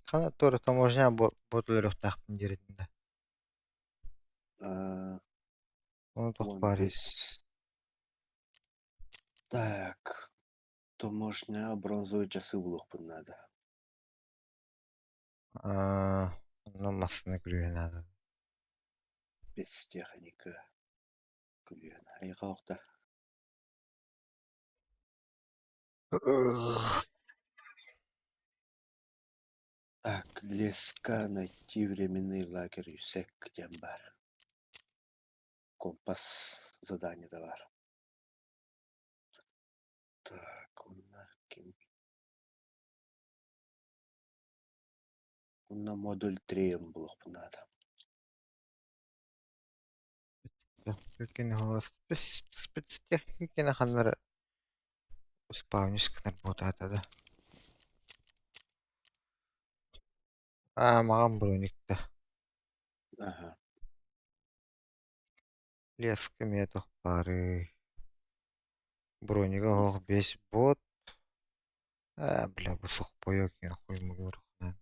Kana tuoda taможня ботулер тахпын жеретинде. Onu тохпари. 15. Так, таможня, бронзовые часы в лохпын надо. Ну массаны күлügen ады. Без техника. Күлген. Айғалықта. Так, леска найти временный лагерь Юсек, где бар. Компас задание давар. Так, на модуль 3 блохпын надо. Лүкин хос спецтехникина ханнары спавнискнер ботатады. Маған броникті. Ага. Леска ме тохпары. Бронига Ис- хох 5 бот. Бля, bu сухпойок кен хойму көрүхнен.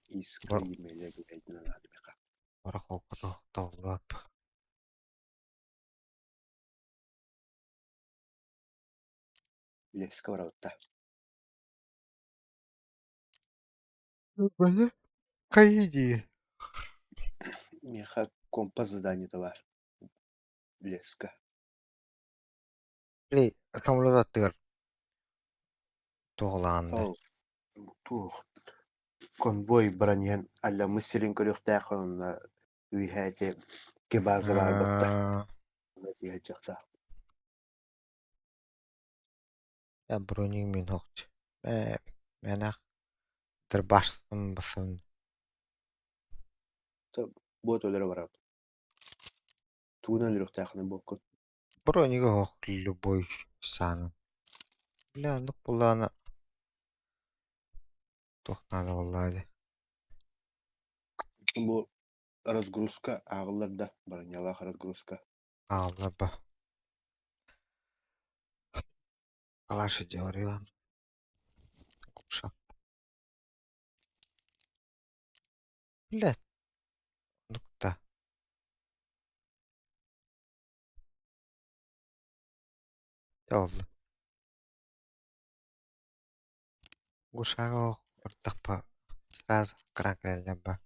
Иска имейле глядна надо бека. Бара холка тохтаулап. Леска вараута. Бля, кайди. Меха компас задание давар. Леска. Ли, самолет аттыгар. Тоғланды. Ол, тух. Конвой браньян алла мыслин көрүхтәэх онна үйһәте кебазы бар бытта. Натия жакта. Броник мен хоқчы. Мен ақ тір баштым басын. Вот олер барат. Туна лүрүхтәхне боккут. Бронига хоқ любой санын. Бля, ну бұланы тоқтады олайды. Бу разгрузка агыларда браньялах разгрузка. Алла ба. Алашы жауырыла. Құпшақ. Бля, нұқта. Жауылды. Құшағы хоқ ұрттық ба. Сразу кракелі ба.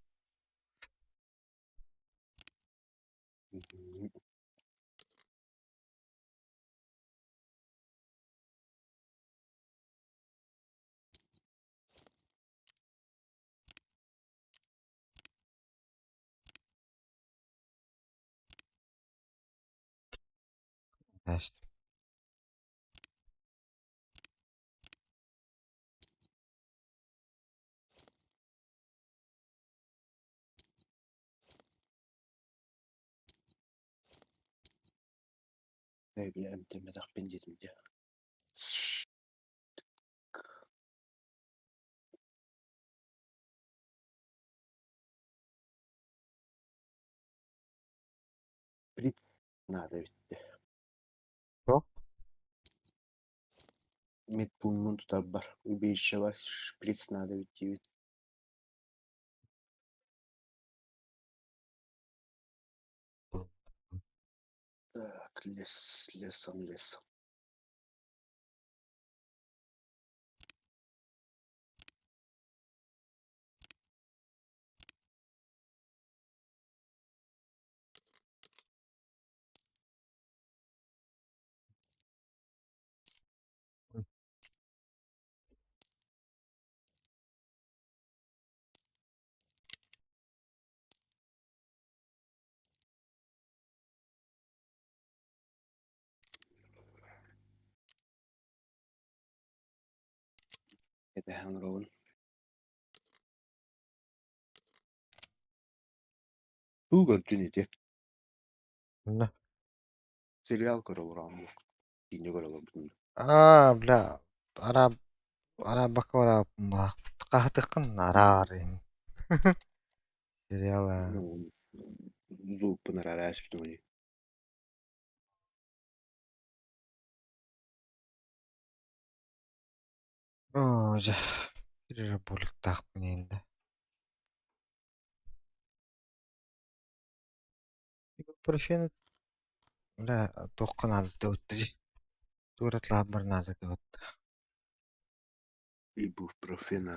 Näst. Эйби эмтеме тахпен жетимде. Прит надо битти. Жоқ. Мет пулмун тутар бар. Убейше бар. Шприц надо битти. Так, лесом. Это ханроун. Тугар дүниеде. Мұны. Сериал көрөлөр аны. Кине көрөлөр бүтүн. Бля. Арабака вара. Қақтықын арарын. Сериал. Зуппын арараш бүтүн. жа. Бирер булук такмын енді. Ибупрофен да тоққан азыты өтті же. Туратлап барна азыты өтті. Ибупрофен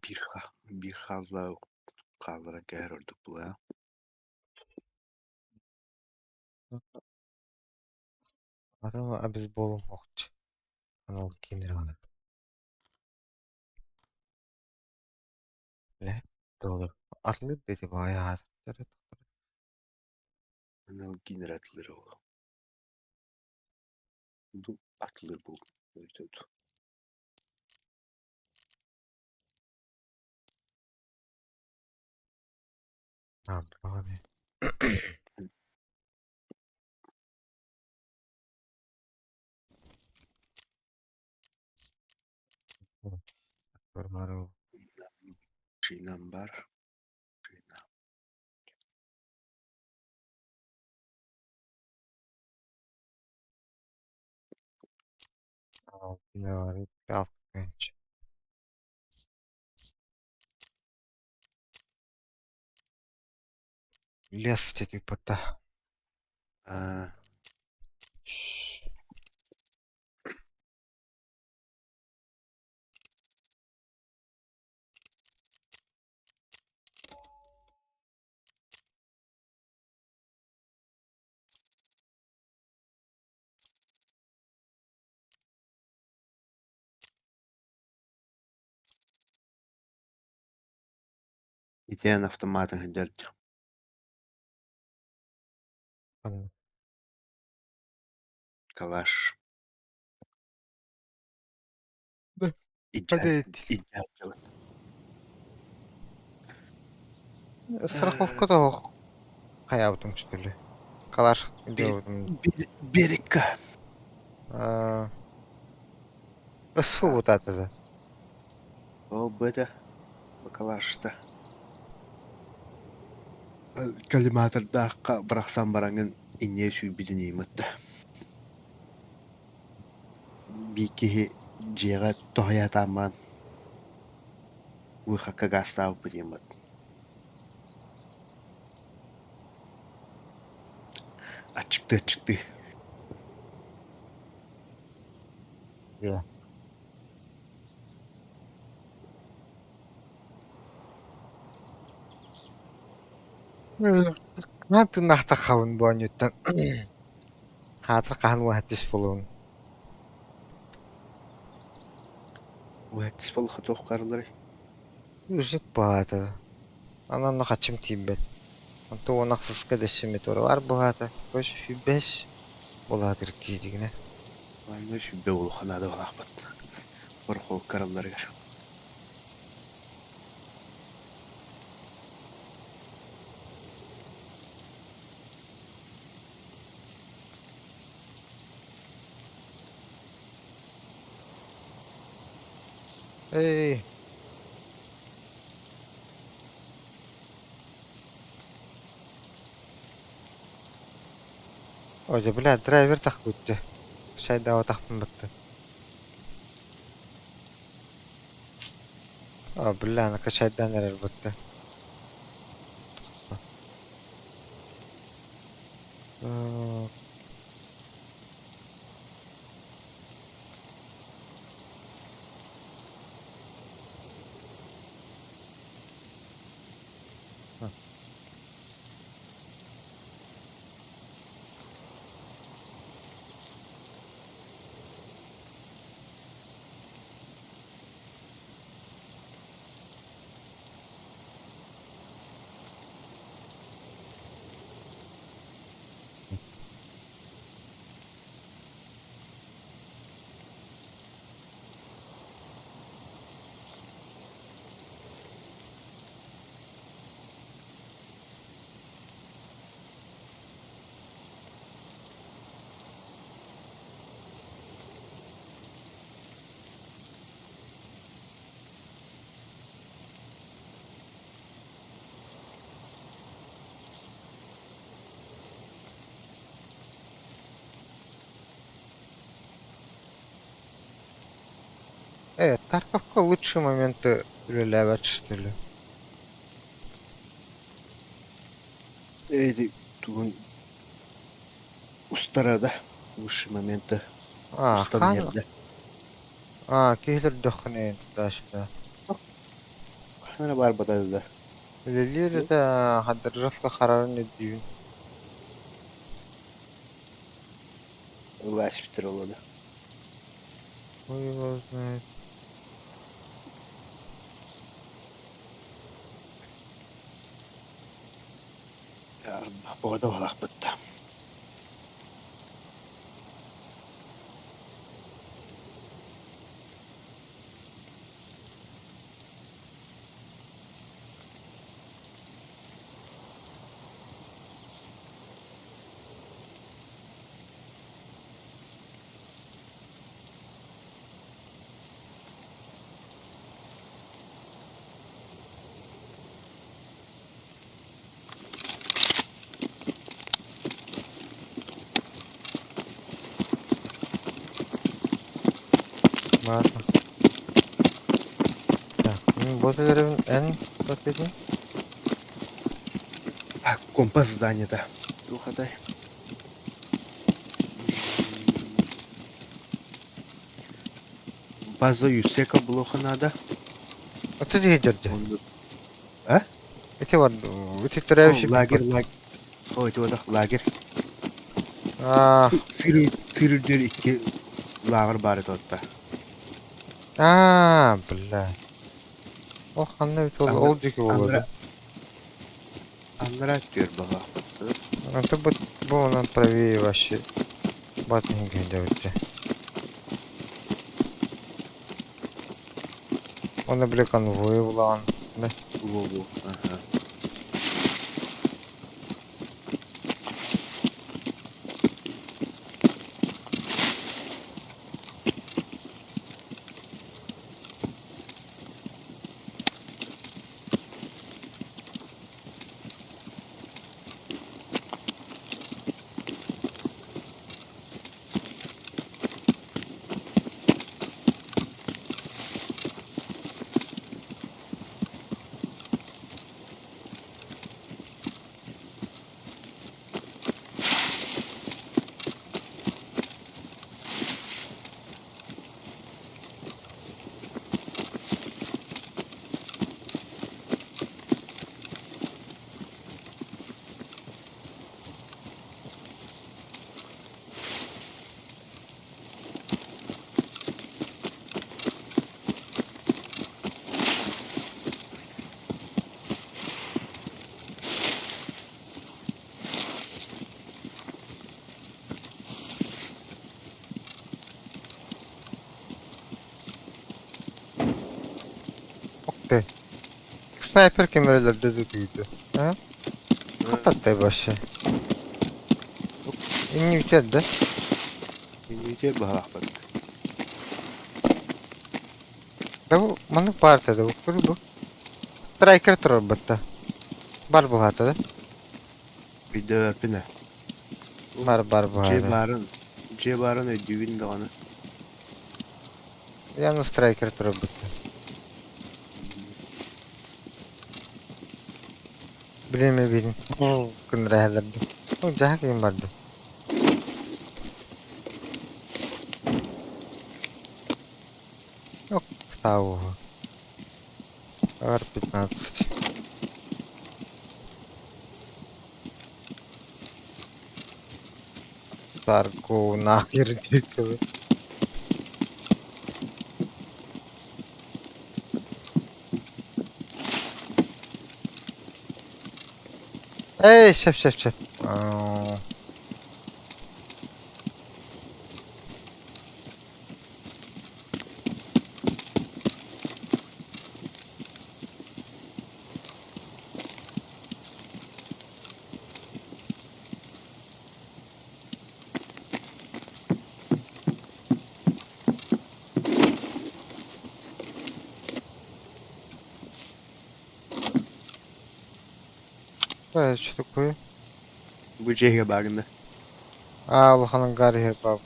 bir халла қалыра кәрірдік бұл, а? Адам абыз болым оқты. Анал кинер аны. Ле, долар. Атылып деди бая азыттары. Анау кинер атылыр ол. Бұл атылыр бұл. Өйтеді. Бағаны. Бармары ол. Шинам бар. Шинам. Кинер барып, алып көнч. Лес деди бұта. Итен автоматын хендерді. Калаш. Hadi İcad. страховка да каябытым что ли. Калаш делдым. Берика. Ысфы вот это. О, бэда. Калашта. Калиматырда бырақсан бараңын инне сүйбідін емітті. Бейкеге жеға тоғаятаман ұйқаққа ғастау бұд еміт. Açıktı. Иә. Нанты нахта хавын буанюттан. Хатыр кахан уаттис болуун. Уәттіс болуға тоқ қарылары. Үзік баата. Ананна качым тибет. Анту онақсызға дешеме торы бар бұғата. Көш фибеш боладыр кейдігіне. Айна шүбе болу қанады олақ бұд. Борқол қарылары кәр. Эй. Оже, бля, драйвер так өтті. Шайда отақпын бітті. Бля, ана шайдан әрер бітті. Evet, Tarkovka лучшие моменты үлеләбәт штеле. Эйди тугун устарада лучший моменты устан Хан... нерде. Кейлер дөхнен ташта. Хана бар батада. Үлелер да хадыр жасқа қарарын өдейін. Лас питер олода. Ой, его знает. Погода олақ бітті. Ладно. Так, вот это N последний. Компас зданиеда. Тухатай. База Юсека блоханада. Это где держи? А? Эти вот, эти тревши. Лагер. Ой, это вот лагер. Сырылдер икки лагер бары тотта. Бля. Ол қандай бит ол деке болады. Андра төр бага. Это бұл онан правее вообще. Батынген де өтті. Оны біле конвой бұлаған. Да. Во. Ага. Окей. Снайпер кемерелерде зытыйды. А? Қататтай башы. Inni biter de. Индивидуал бага бат. Да bu маны партияда bu көрі bu. Страйкер тұрар бітті. Бар бұлаты да? Видео апина. Бар бұлаты. Же барын өдүгүн даганы. Яны страйкер тұрар бітті. Білеме білін. Күн рәхелерді. О, жаға кейін барды. Yok, ставу. R15. Тарку нахер дикого. Эй, шеф. Что такое? Bu C'ye bagında. Allah'ın garı her bab.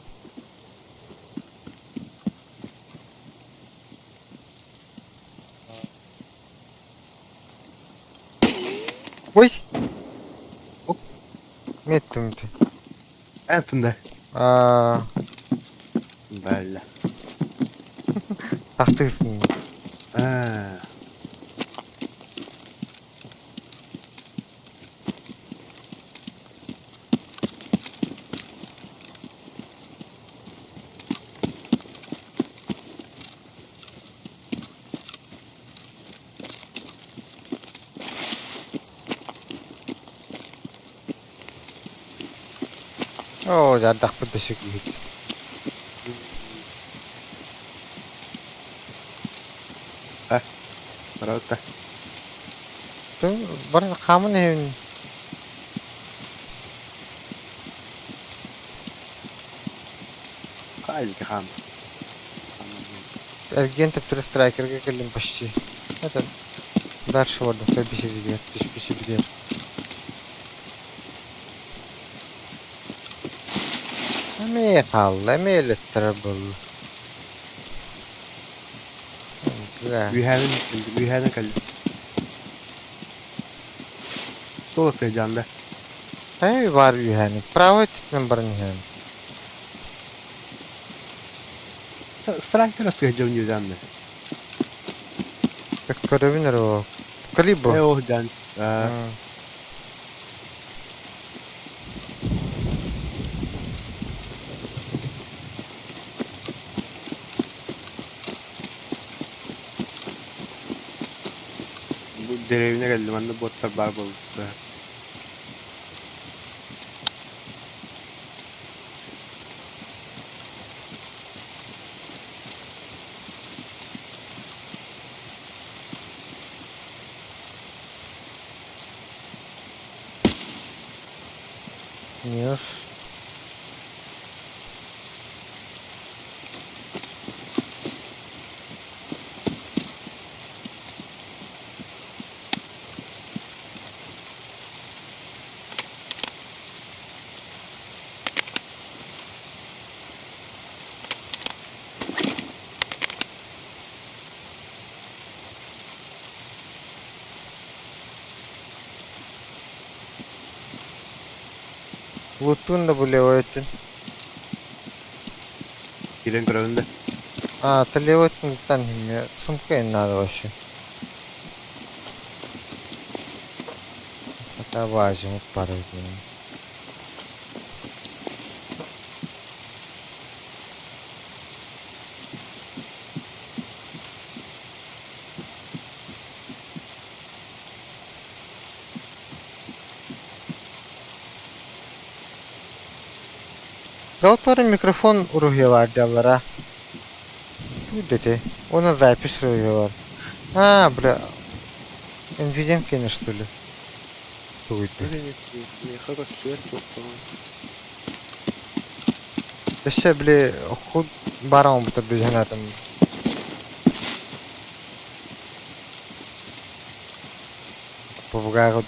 Oy! Hop. Mettim ki. Altında. Aa, Böyle. haklısın. Ha. Oo, jardak pedes gitu. Rota. Tuh, baru kamu nih. Kaydı ham. Ergen тепер страйкерге келдім почти. Это дальше вот следующий видео, следующий видео. Эме қалды, эме элеттер бұл. Büyühene kaldı. Sol atacağında. Эй, бар yani. Правой типten бар yani. Striker atacağım yüzden de. Как карабинер его. Калибо. Oh can. Bu derevine geldim. Ben de botlar bar bulduk. News. Lutun da boleh oyatın. Giren kralında. А, ты левотын танхим, сумка не надо вообще. Это важно, вот пару дней. Да вот пару микрофон у руги var diyorlar ha. Bu dedi. Ona запись руги var. А, бля. Nvidia что ли? Туйты. Хорошо, свет тут. Да ща, бля, худ барам bu tabi cennetim. Попугай вот.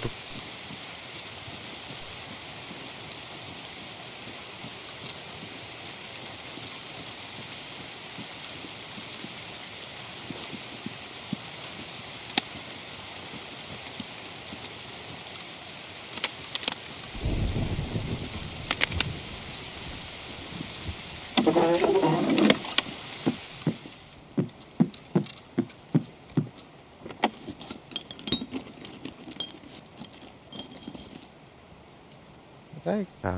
Дай-ка.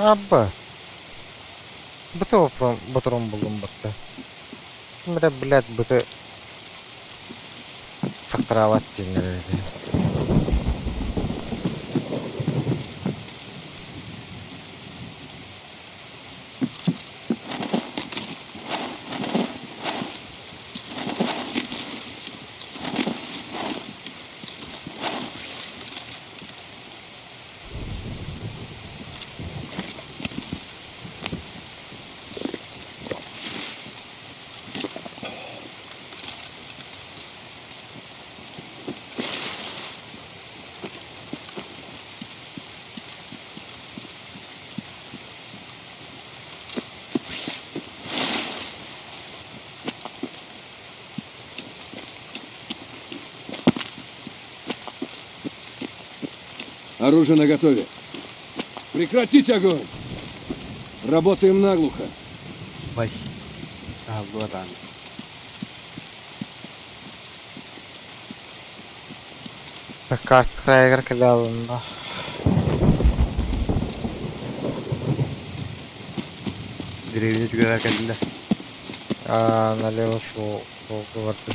Abba. Быты бутром buldum бытты. Мре, блядь, быты сактырават денер. Оружие наготове. Прекратить огонь! Работаем наглухо. Vay. Allah'ım. Kart kraygar kele alında. Direğine tükürer kendinde. Налево шел варты.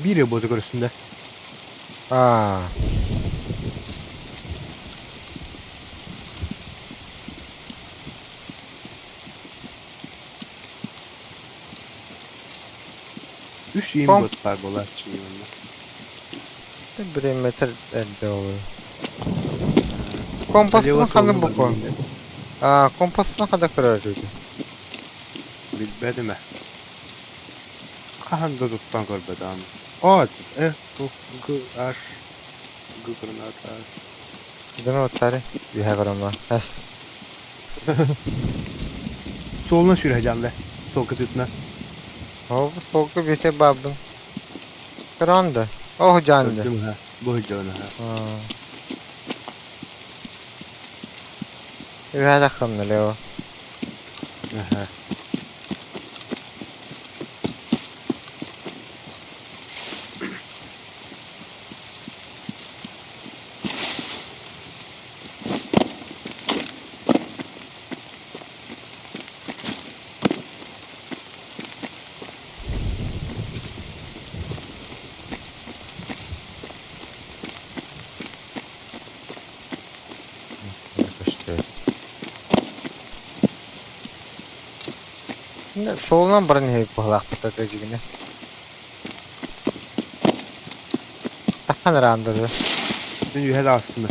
Biri bozuk arasında. А, Üç yeni Pom- bot var bolar için yanında. 1 метр elde oluyor. Kompostunu kanı bu kon. Kompostunu kada kırar dedi. Bilmedi mi? Kahanda tuttan korbede anı. Ağaç. Bu aş. Gıkırın aş. Dönü otları. Bir heverim Has. Soluna süreceğim de. Sol kıtırtına. O soğuklu bir şey babın. Kırandı. Oh canlı. Öldüm ha. Bu hıcağını ha. Bir hada kanlı Leo. Aha. Şimdi solundan birini hep bağlaq patatacığını. Takan randırı. Şimdi yühel aslında.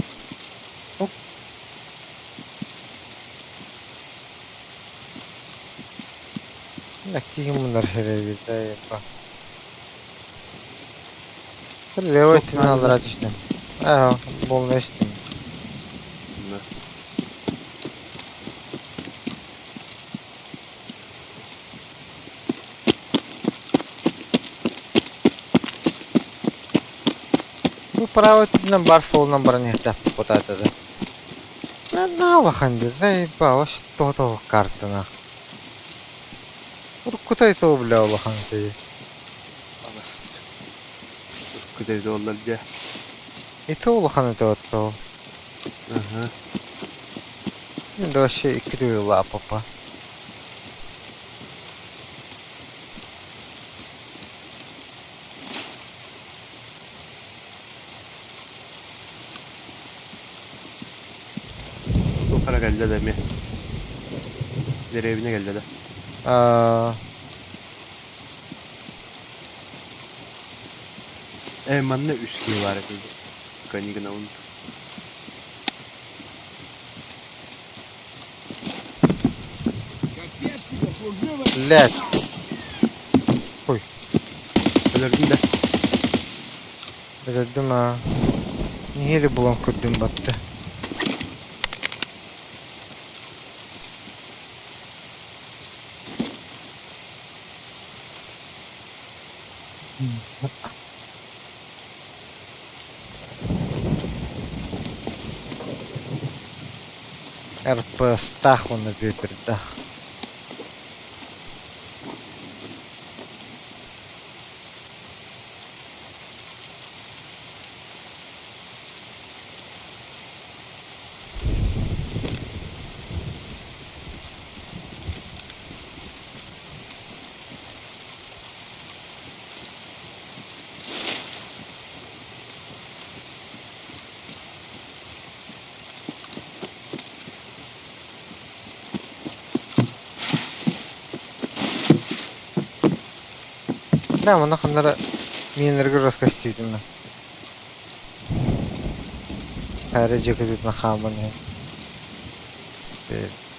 Ne kim bunlar herhalde bak. Leo Çok etini nadir. alır ateşten. Aha, bol neştim. Bunlar. Bu praво etиnden бар solundan birini ihtiyat potatada. Ne алаханды, заебало, что то картина. Куда это, бля, алаханды? Kıdevde onlar diye. Это алаханды то. Aha. Şimdi вообще икрю лапопа. Bu para geldi de mi? Dere evine geldi de. Man ne üsküye var ekildi. Kanigana un. Блядь. Ölürdüm de. Öldüm ha. Niye bulan kurdum battı? РП-стах оны бөтірді. Да, мұны қандары менлерге жосқа істейдім мен. Әрі жекізетін қамын.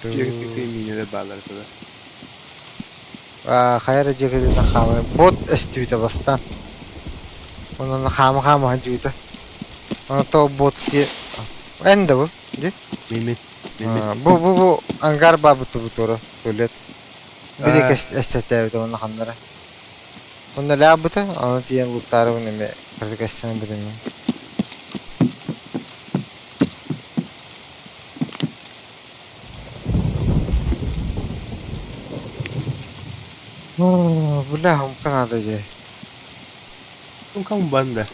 Жігітті минеде bağlartada. Қайры жекізетін қамын. Бот істейді бастан. Оның қамы жүйді. Оны тоғы бот ке... Әнді бұл, де? Мимит. Бұл ангар бабыты бұтыры төлет. Білек әстетәуді оны қандары. Оны ләбіті, оны тиен лұттары бұны ме кірдік әстені бұдым. Бля, ұмкын ады же. Kamu banda.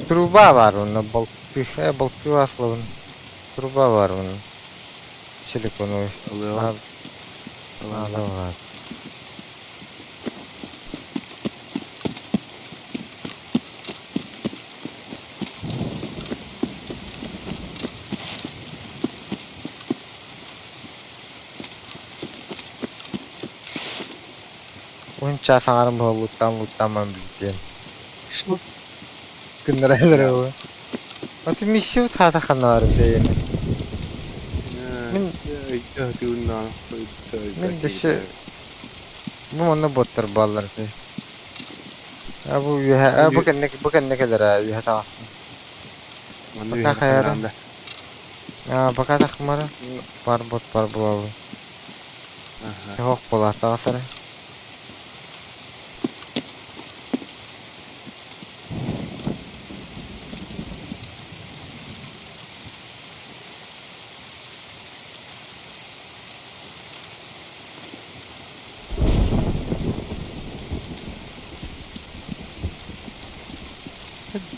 Труба var onun, balkı aslı onun. Труба var onun. Силиконовый. Alıyor. Надо var. Онша саңарым бұл луттаман білден. Күндірәлер ол. Оты миссию татақаны бар бейіні. Мен деші... Бұл оны боттыр балар бей. Бұл кәнне келер үйе сағасын. Бақа қайары. Бақа тақымары. Бар бот бар бұл абы. Хоқ бол аттағасары.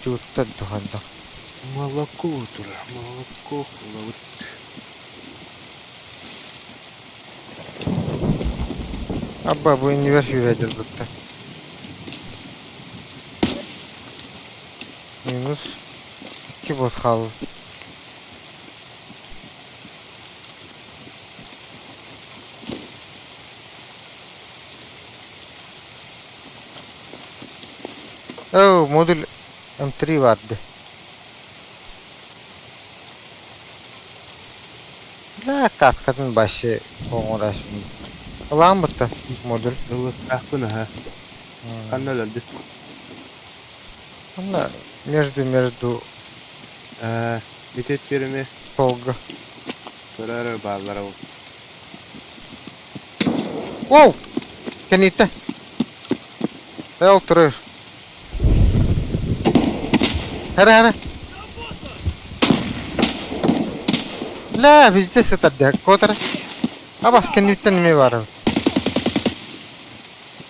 Juta tuhanda. Молоко тура, молоко. Abba bu univers yürüyeceğiz burada. Minus 2 bot kaldı. Oh, modül M3 vardı. La kaskadın başı uğraşmıyor. Ulan bitti modül. Ilık akbına ha. Kandalardı. Ama между Mitetlerimi Tolga. sorar bağlara o. Wow! Kenite. Oturuyor. Hara. La bizde satırdı. Kodara. Abas kenite mi var?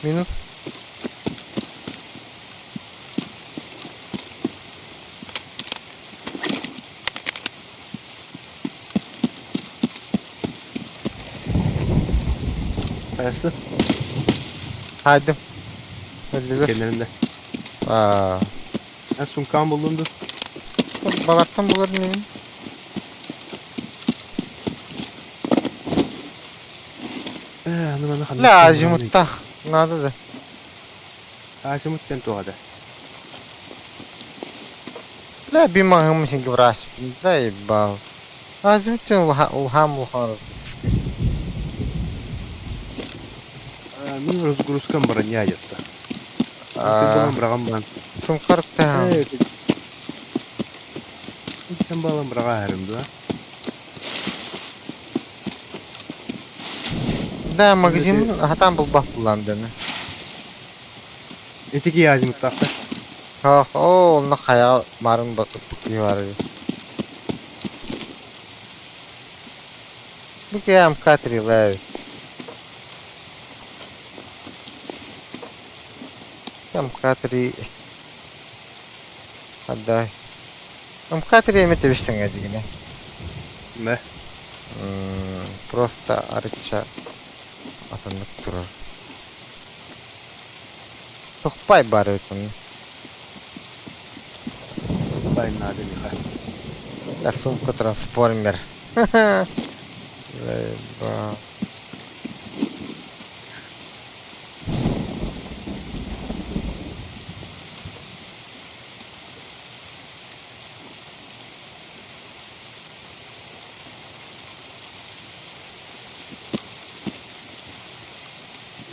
Minut. Kayası Haydi. Öldüler. kenarında. En son kan bulundu. Balattan bular mıyım? La azimutta. Nada da. Azimut centoada. La bir mahım için gıvras. Zaybal. Azimutun ulham ulhanız. Min разгрузкам броняется. Ты брагам бан. Сумқарықта. Sen bağlam braga herim da. Da magazin hatan bul bak bulam dene. Etiki yazım taktı. Ha, o onunla kaya marın bakıp var. Bu kıyam katriyler. Kıyam katri. Hadi. Kıyam katriye mi tebiştin gecikine? Ne? Просто arıça atanıp durur. Sokpay bari ötünü. Ben nadim yıkar. La sumka transformer. Leba.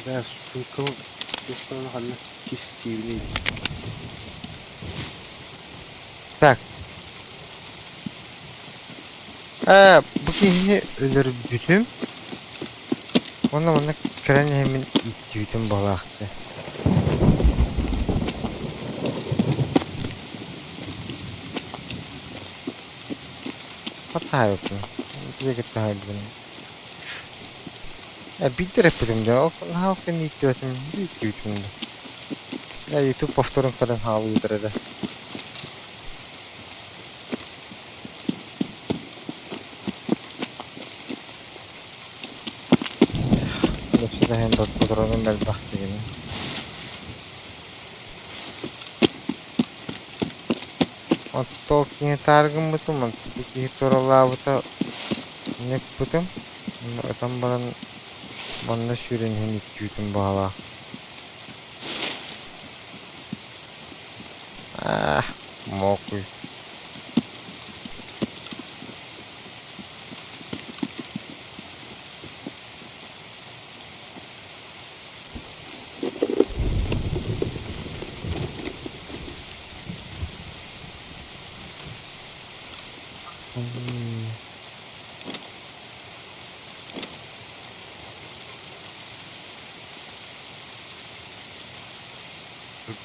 Ben tutkulu yoklarına kanına kis çiğneydi. Tak. Bu kihini ölür bütüm. Ona kren hemin ittiydim balaktı. Hata yok mu? Bize git daha bilin. Bir direkt bilimde. O halkın ittiydim. İttiydim. Ya YouTube повторun kadar halı yutarıda. Nasıl da hem bakmadıronun belbahtı gibi. O tokini targın bıtım. O tokini torala bıta. Ne bıtım? Tam bana şirin hem ittiydim bağla. Mokuy.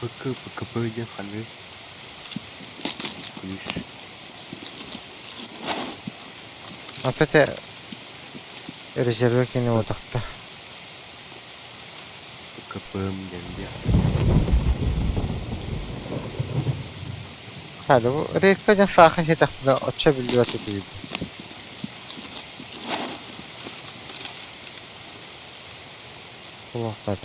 Bıkı böyle kanı. Kulis. Afete rezerve kini odakta. Kapım geldi. Hadi bu rekkacan saha hedefine açabiliyor tabii. Kulakları.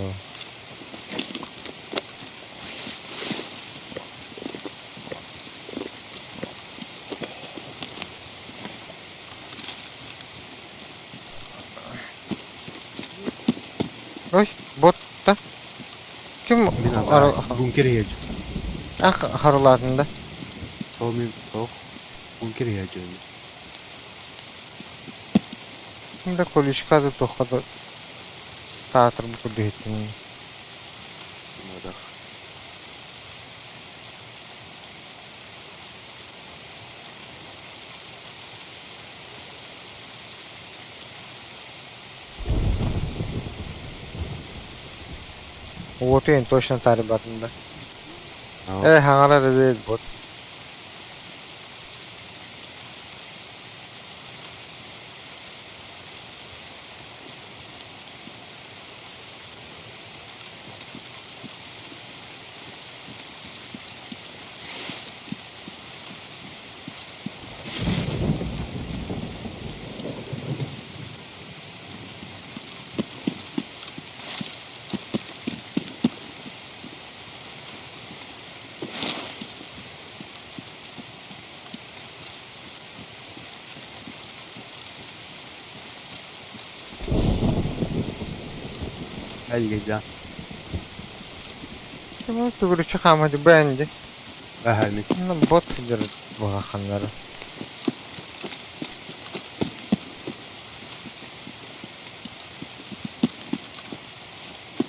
Oy, bot da. Kim Bunker yiyeceğim. haruladında? Soğumun soğuk. Bunker yiyeceğim. Şimdi kolişka da tokadı. Taatır bu kulli ettim. Bunlar da. Вот и точно тарибатында. Tamam. Хаңара резет бот. Hadi gel. Ama tuguru çıkamadı bence. Ahami. Bot bilir bu hakanları.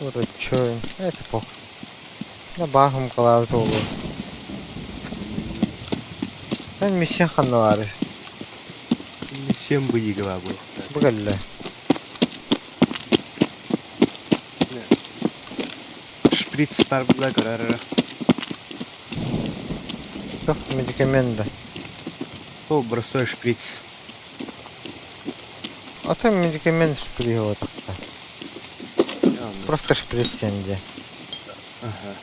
Burada çöğün. Evet pok. Ne bahım kalavet olur. Ben misyon kanı var. Şimdi sen bıyığı var bu. Bu geldi. шприц бар була көрөр. Yok medikamendi. Ол простой шприц. А там медикамент шприц вот так. Просто шприц сенде. Ага.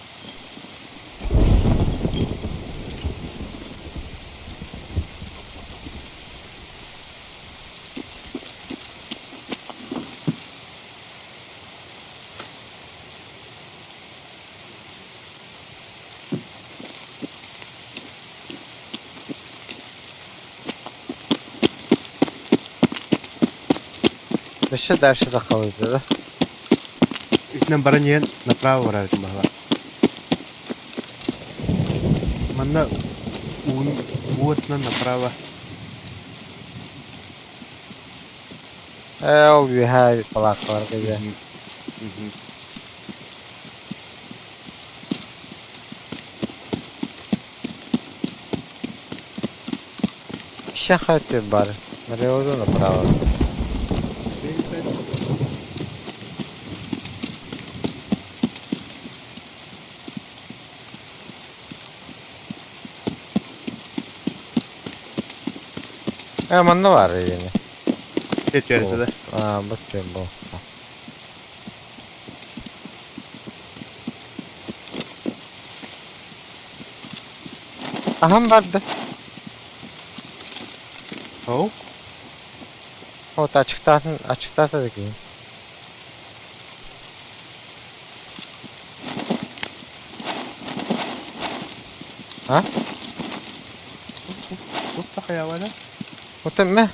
Еще дальше доходит, да? Үтнен бара ниен направо барабытын бала. Манна уотнан направо. Ол bir palak var gibi. Мгм. Ще хати бар. Переводу направо. Manna var yine. Geç yeritada. Aa bak bu. Aham vardı. Оу. O da açıkta da ki. Ha? Тут такая валя. O da mı?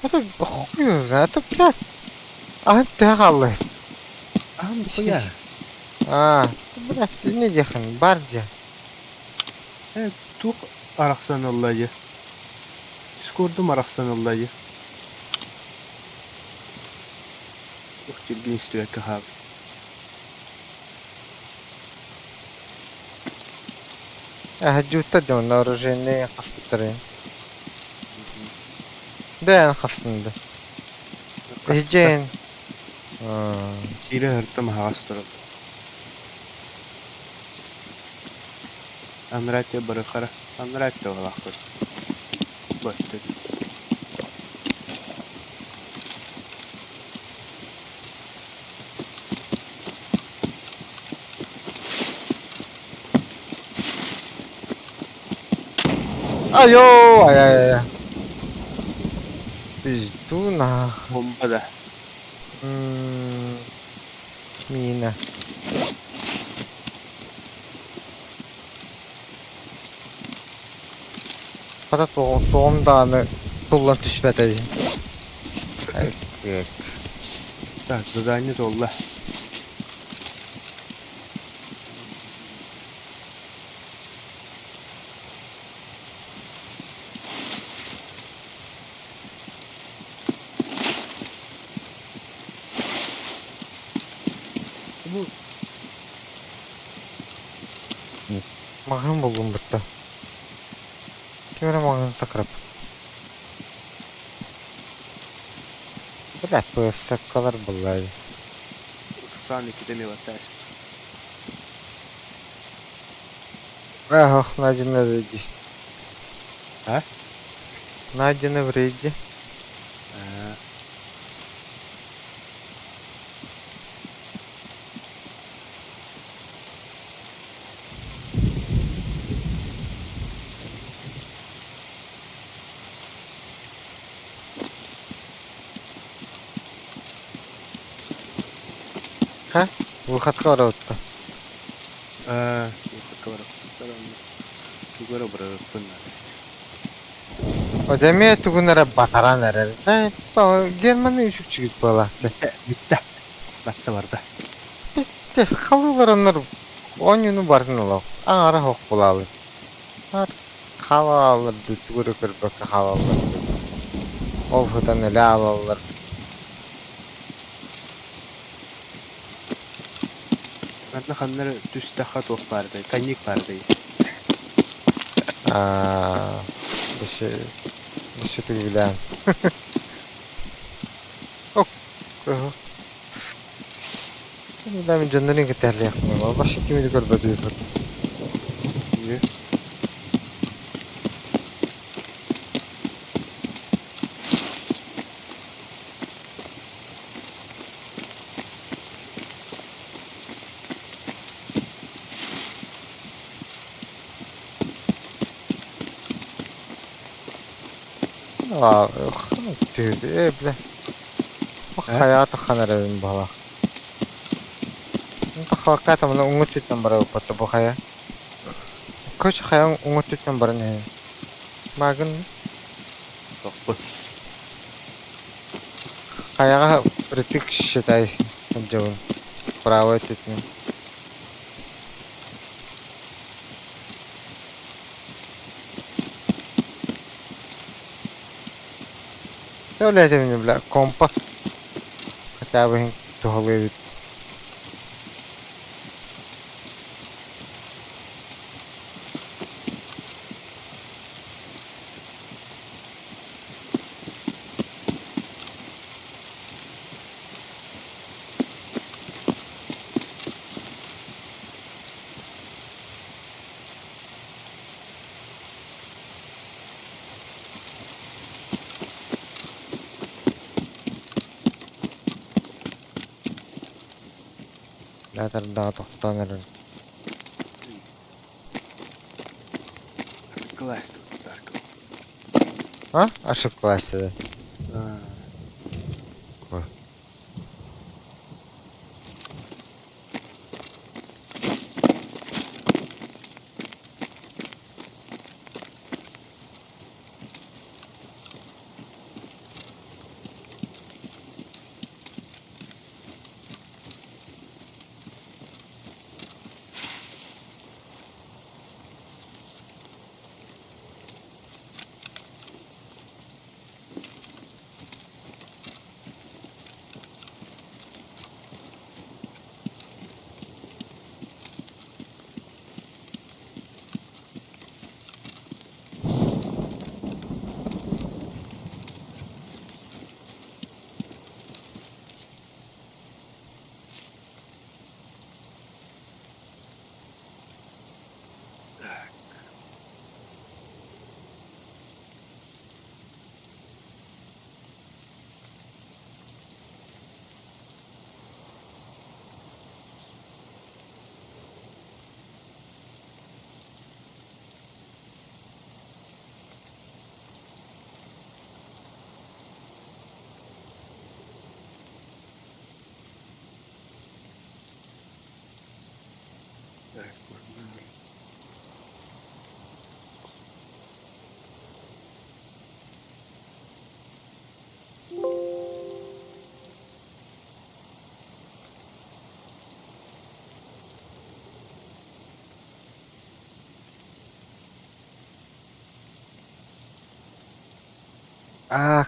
O da okuyoruz ya. Da biraz. Ah da kaldı. Ам хуя. Aa, biraz ne yakın barca. Тух араксан аллайы. Скордум араксан аллайы. Ух, чилгин истуя кахав. Hacıutta diyorum da orijinali kasıtları. Dayan kasıtında. Hicen. Ире хыртым хагастырып. Амрате бырыкара. Амрате балакыр. Бөттү. Ayo, ay. Biz duna. Бомба да. Mina. Fakat doğum dağını kullan düşmedi. Evet. Так, задание долла. Bu Mağın buldum burada. Kimere mağın sakrap. Bu da pısak kalır bunlar. 92'de mi var? Ага, найдено вреди. А? Найдено вреди. Ha? Выходка ворота. Тугара бырыкпын. Ödemeye tugunlara bataran erer. Sen German'ın üçük çıkıp balaktı. Bitti. Battı vardı. Tez kalılar onlar. 10 yunu bardın ola. Ağara hok bulalı. Har hava alır. Tugur kırbak hava alır. Olhudan öyle alırlar. Anna xanlar düz taxat oq bardı. Kanik bardı. Bir şey bilen. Ok. Ben canlarını gitarlı yakmıyorum ama başka kimi de görmedi yok. Niye? Aa, tüydü, bile. Bak He? hayatı kanar evim bala. Nta hakikaten tamam unut tuttan bara upatta bu haya. Kaç haya unut tuttan bara ne? Magın Kapı. hayaga kritik şitay jawun. Bravo tutun. Öyle demin bile kompas. Hatta bu tohluyor. Latar daha tohtanır. Класс тут так. Ha? Aşık klası. А, Koy. так, погнали. Ah,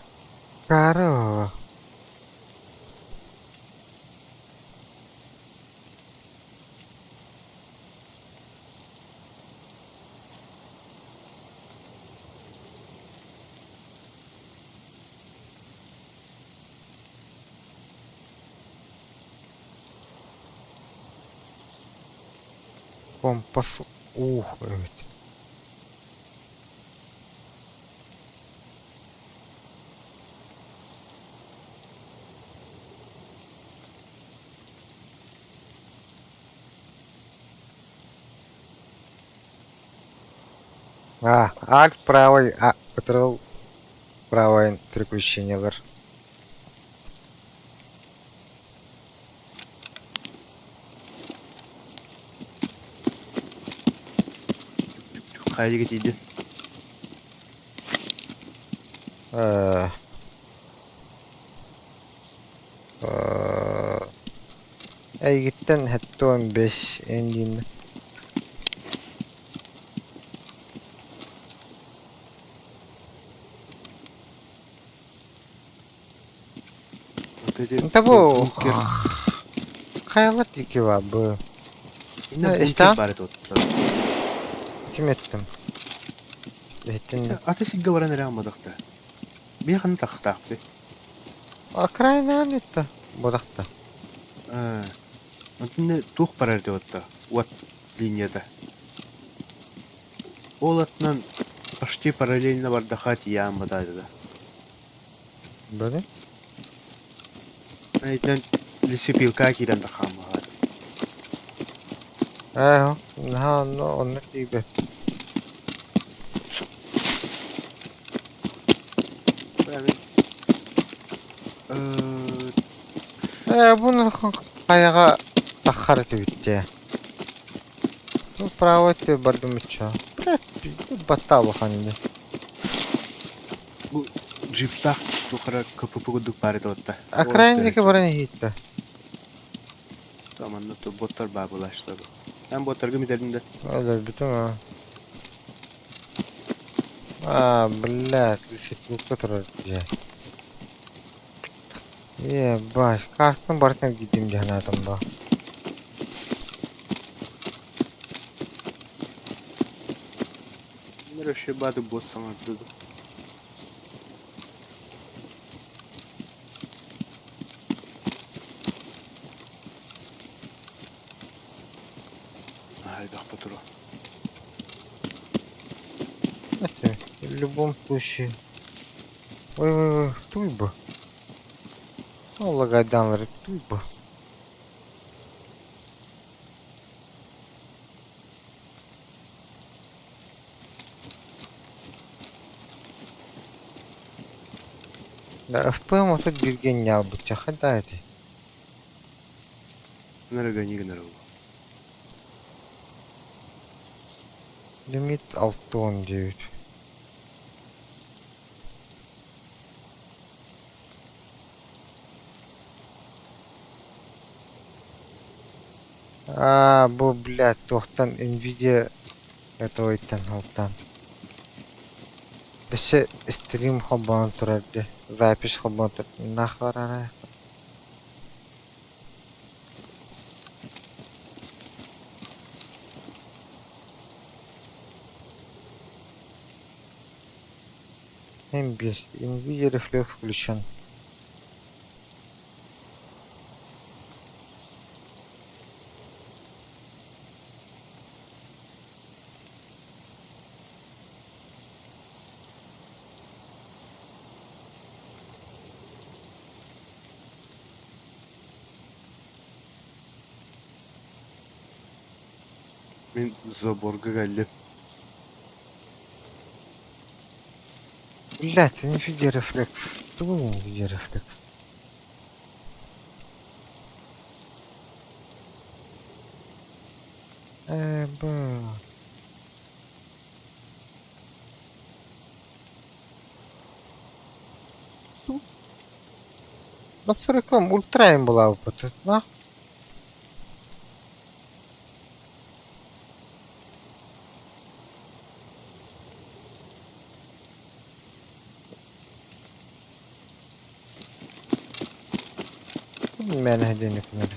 karo. Kompas. Evet. Alt правый, Ctrl правый переключениялар. Haydi git Э, Әйгіттен хәтті 15 әндейін. Вот эти Это был... бункер. Қайлат еке ба, бұл. Инде İşte. бункер бар тут. Тим еттім. Бәйттен... Аты сигге баран эре алмадык та. Бия ханы тахтак бе. Окраина анетті. Бодақта. А, Антонне тух парарды отта. Вот линияда. Ол атынан почти параллельно бардахат яам бадайды. Böyle. Айтан лесипилка кирен да хамаат. Ha, onu gibi. Bunu kayağa takar bitti. Ну, право тебе бардумича. Баттал ханды. Бу джипта тухара капыпыгудук парады отта. А крайники баран хитте. Таманна то боттар бар булаштыр. Мен боттарга мидеринде. Öyle bütün ha. А, блядь, лисипилка турар же. Баш, картын бартын гидим жанатым ба. Мен ошо бады бот саңарды. Айдак потуру. Это, в любом случае. Ой, туй бы. Ну, лагайданлары, туй бы. Да, FPM тут бирген не албы, чахада это. Нарага нигнару. Лимит 6-19. Бу, блядь, тохтан Nvidia этого иттен алтан. Бесе стрим хоббан турарды. Запись хоббан турарды. Нахвар ара. Nvidia рефлекс включен. Мен заборга галле. Блядь, Nvidia рефлекс. Что Nvidia рефлекс? Ба. Настройкам ультраем была опыт. На. Мен hediyeni kınarı.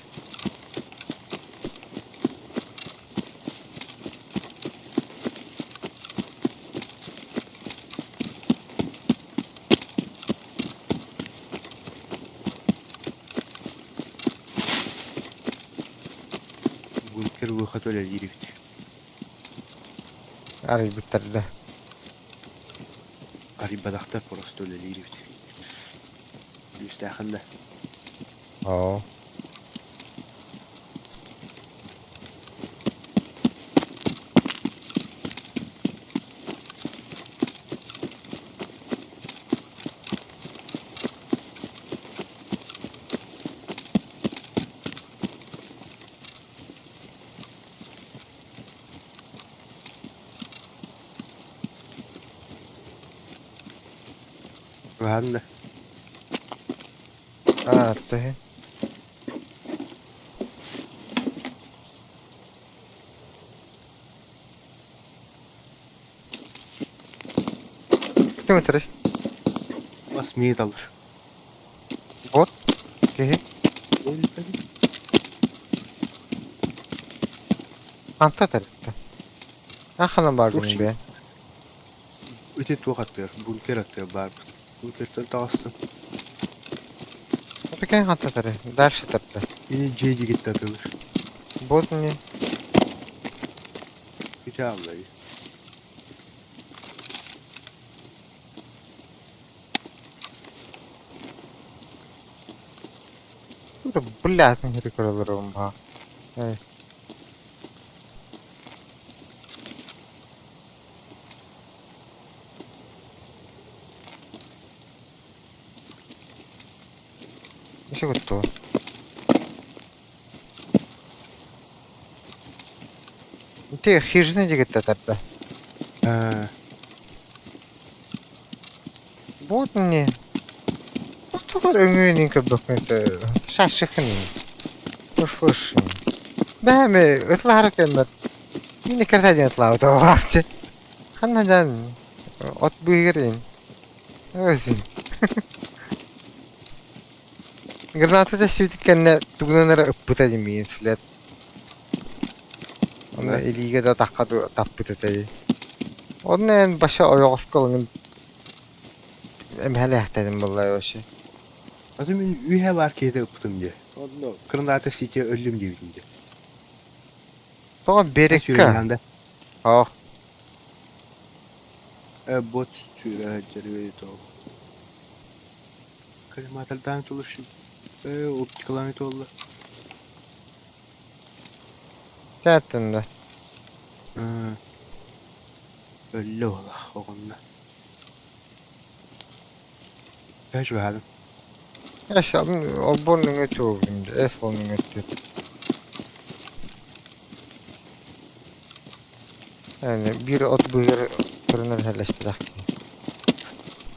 Бункер выход оля лирифт. Arayı bitirdi. Ари бадахта просто оля лирифт. Юстаханда. Oo. Ладно. Ты. Kim bitirir? Бас мейт алыр. Bot. Kehi. Anta tarafta. Ахана бардым Слушай. ben. Өте тух аттыр. Бункер аттыр бар. Бункертен тағыстын. Пекен ханта тары. Дальше тарта. Мені жейді кетті атылыр. Bot ne? Hiç ablayı. Bu lazım heri kurulurum ha. Evet. İşe kuttu. Ти хижина жигитте тарда. Ha, Вот не. Тохор öngüğünün köböknete. Şaşıkın. Fırfırşın. Bäme ıtla harekemet. Yine kertajan ıtla o vakti. Hannajan. Ot buyurin. Özün. Granata da sütük kenne tugunanara ıppıta jimiyin silet. Onda ne? elige de takkadu tappıta tayi. Onun en başa oyoğuz kolunun emhele yahtadın vallahi o şey. Azım üye var ki de ıptım diye. Ondan kırında ateş içe ölüm diye bitince. Soğa Kaç berekka. yanda? Oh. Bot süre cerveri to. Kalimatlardan çalışım. 30 kilometre oldu. Gerçekten de. Ha, öyle ola oğlum. Kaç verdim? Yaşadım o burnun ötü oldu şimdi. Es burnun ötü. Yani bir ot buyur kırınır helleştirak ki.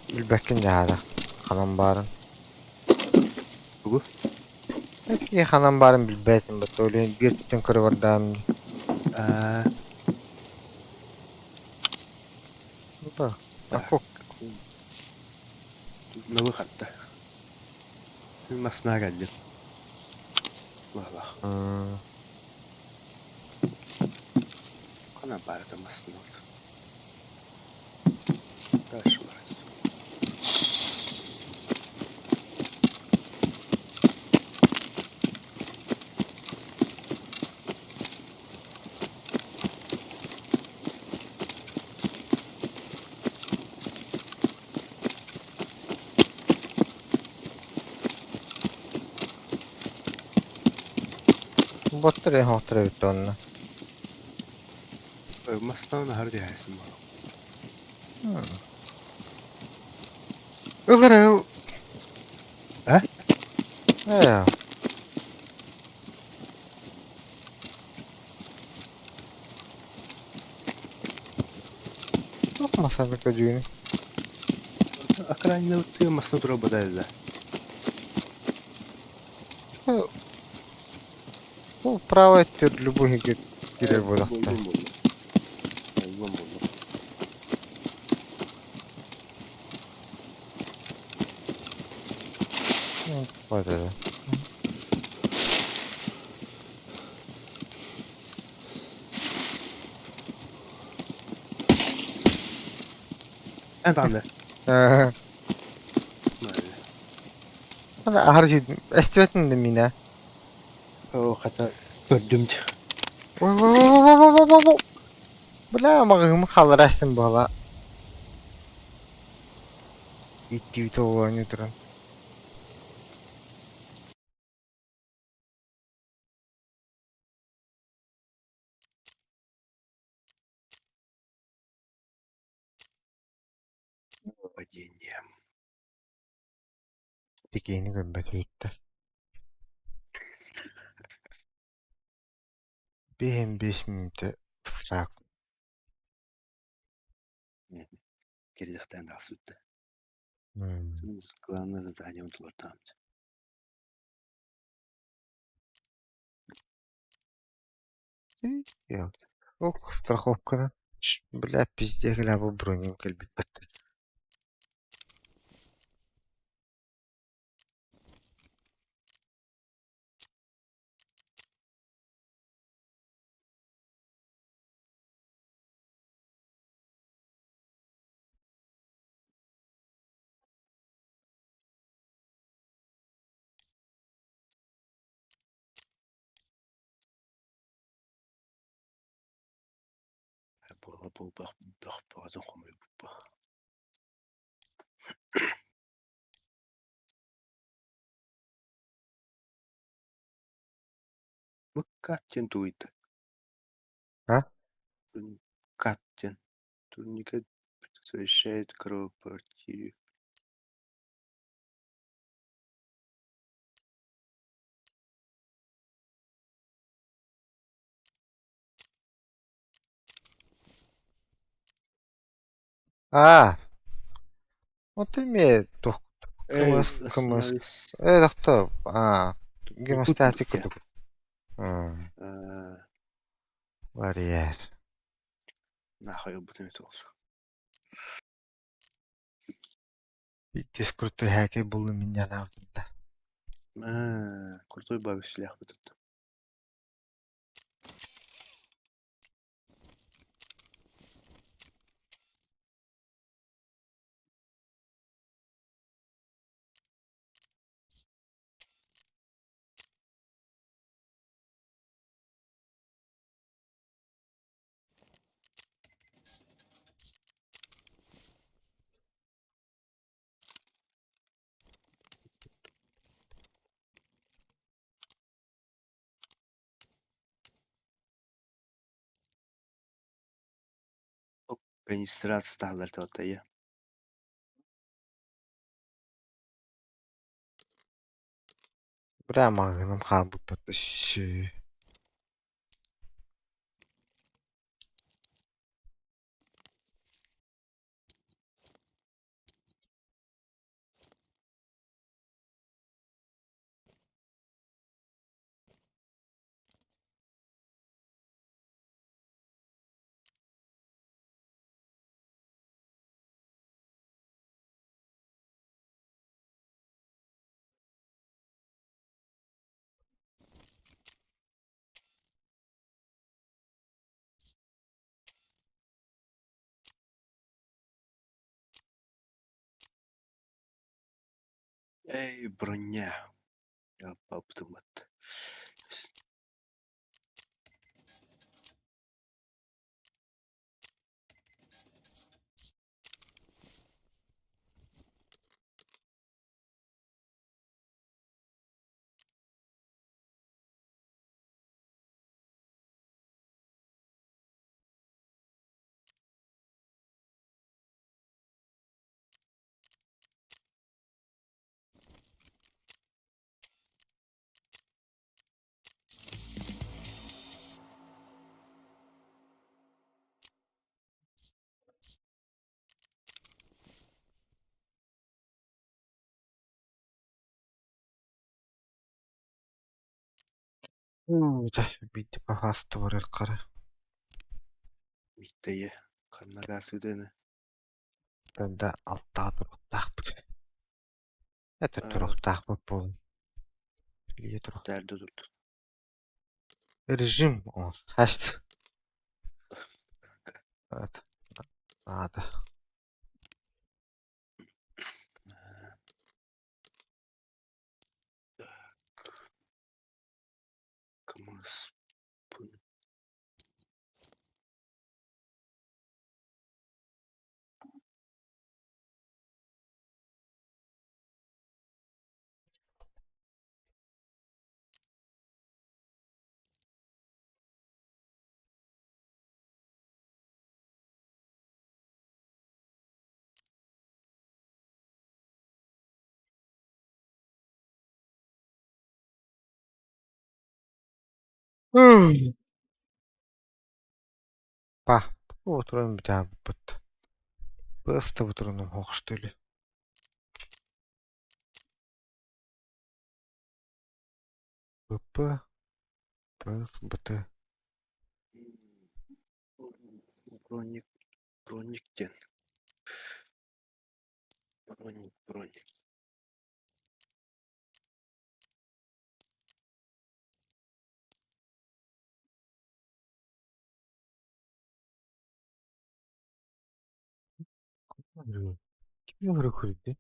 Bilbekin jahadak. Kalan barın. Bu? Eski kalan barın bilbetin bu toluyun bir tütün kırı var dağımda. Aa, Bak. tak. Akok. Ne bu hatta? Masına geldim. Valla. Hmm. Kana barda masına oldu. Kaç var? Bottur en hotra bitti onunla. Masına harbi hayasın bu. Ilırıl. He? Ya. Bakmasa bir köcüğünü. Akran yine tutuyor masına dura badayla. Bu право ettир любой girer bu dakta. Buldum buldum. Buldum buldum. Var dedi. En tanrı. Eee. Böyle. Hada harcı estivetin de mina. O kata gördüm. Vay. Bula mağımı kaldıraştım bu hala. İtti bito olanı duran. Падение. Dikeyini gömbek gitti. Benim 5 minute fısrak. Gerçekten de asıldı. Hmm. Главное задание вот там. Yok. O страховканы. Бля, пиздец, гля, броню кельбит бітті. бұл бақпадан қомай бұппа. Бұл каттен туйды. А? Каттен. Турникет совершает кровопротирие. Вот имеет тух. Кымыс. Остановись. Доктор. Гемостатика. Тут Ларьер. нахуй об этом метался. Биттис крутой хакей был у меня на автомобиле. Крутой бабы шлях вот это. Регистрация тағдыр тота, я. Прямо нам хабу потащи. Ей, броня. Я подумать. Да, битти по фасту варят кара. Миттейе. Қарнаға сөдені. Да, алтаа туруктаах бут. Это туруктаах бут бул. Лие турук. Дәрді тұрды. Режим он. Хаст. Это. Надо. Кымыз. Пын. Па. Утроим битää бут. Просто утроим хох что ли. ПП. Пс БТ. Броник. Брониктен. Броник. Kim yoru kurdu?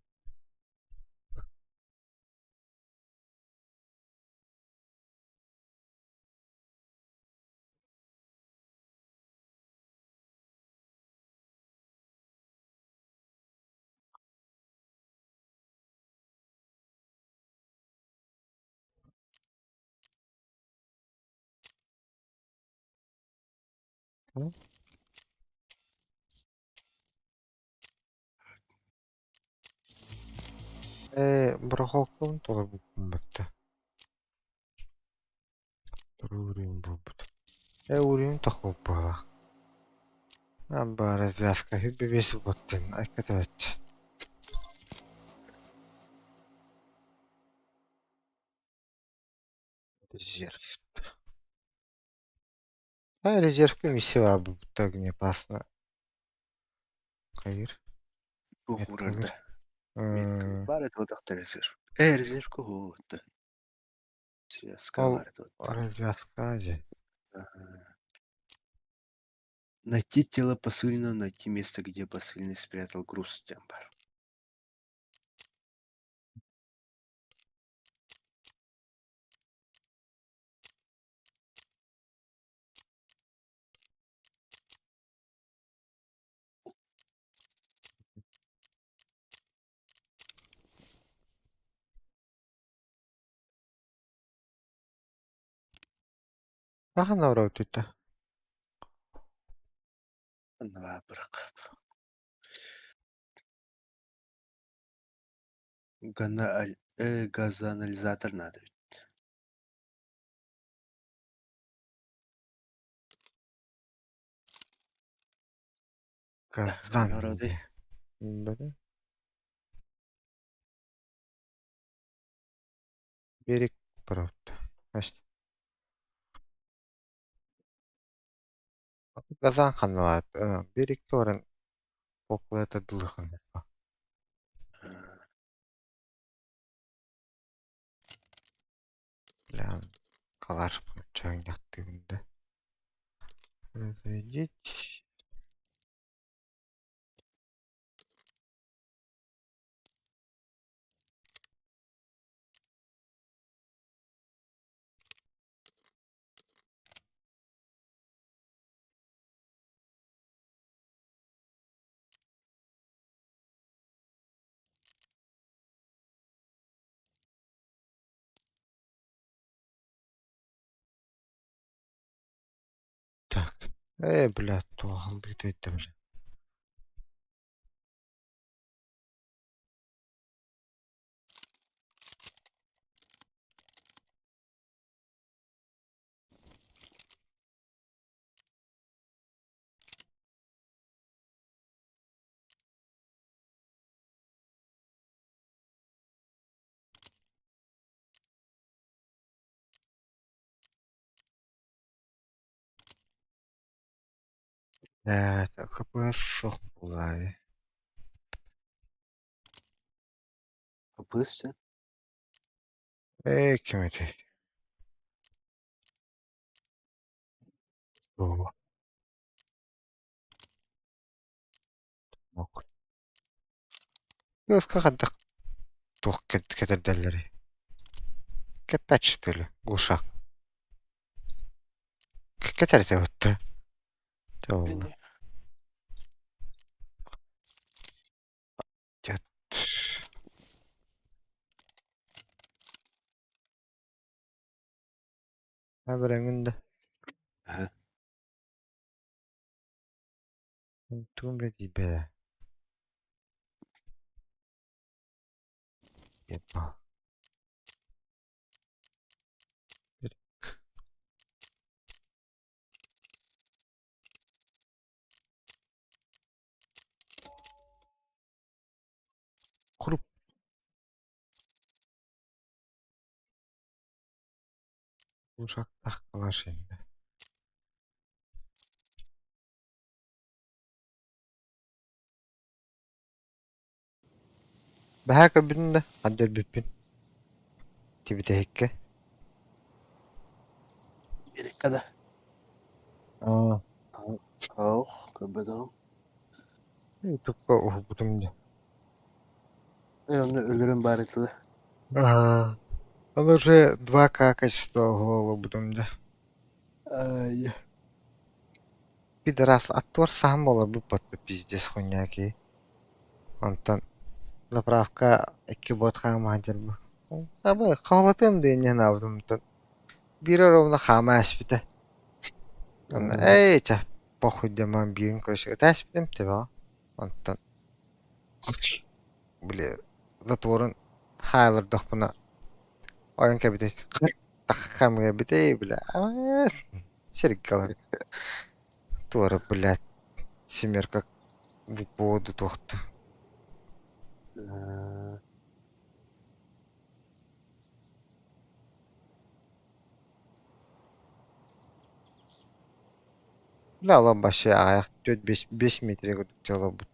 Брахоктун толор бутта. Уровень бут. Уровень тахоп бала. Амба развязка хибби бесу боттен. Айкатават. Резерв. Резервка миссия абы бутта не опасно. Кайыр. Тухурарда. Меткал Меткалыр. бар это вот резерв. Резерв кого это? Связка Ол бар это вот. развязка же. Ага. Найти тело посыльного, найти место, где посыльный спрятал груз Тямбар. Аха наврау түйті. Два брака. Газоанализатор надо. Казан Наврауды. де. Бәрі. Берек барауты. Ашты. Казан ханват. Берекке баран около это дылыхан. Блян. Калаш чагын яқты күнді. Разойдеть. Так. Блядь, туғал бүйті бля. КПС соқ бұлай. Опусти. Кем еті? О. Мок. Юсқа қаддық туқ кетірдәлері. Кепәч тілі. Глушақ. Кетерді өтті. Жолы. Жат. Біріңінді. Ага. Түгін бәді бә. Епа. Құрып. Глушақ таққалаш енді. Бәхәк өбінді. Қаддер бүппін. Тибіте хекке. Берек када. Ау, көбедау. Ютубқа ұхы бұтымды. Оны өлірін бар етілі. Он уже 2К качество голову бұтымды. Ай. Пидорас аттуар сам болар бұппатты пиздес хуйняки. Онтан заправка 2 ботқа мадер бұ. Абы қағылатым дейінен абдымтын. Бирі ровна хама әшпіті. Ча, похуй деман биrin көрөшө. Тәс билем тебе. Антан. Биле. Затворын хайлар дохпуна. Oyun kabide. Takam kabide bile. Серик калан. Туара, блядь. Семерка в поводу тохту. Бля, ала башы аяқ 4-5 метре көтіп жала бұд.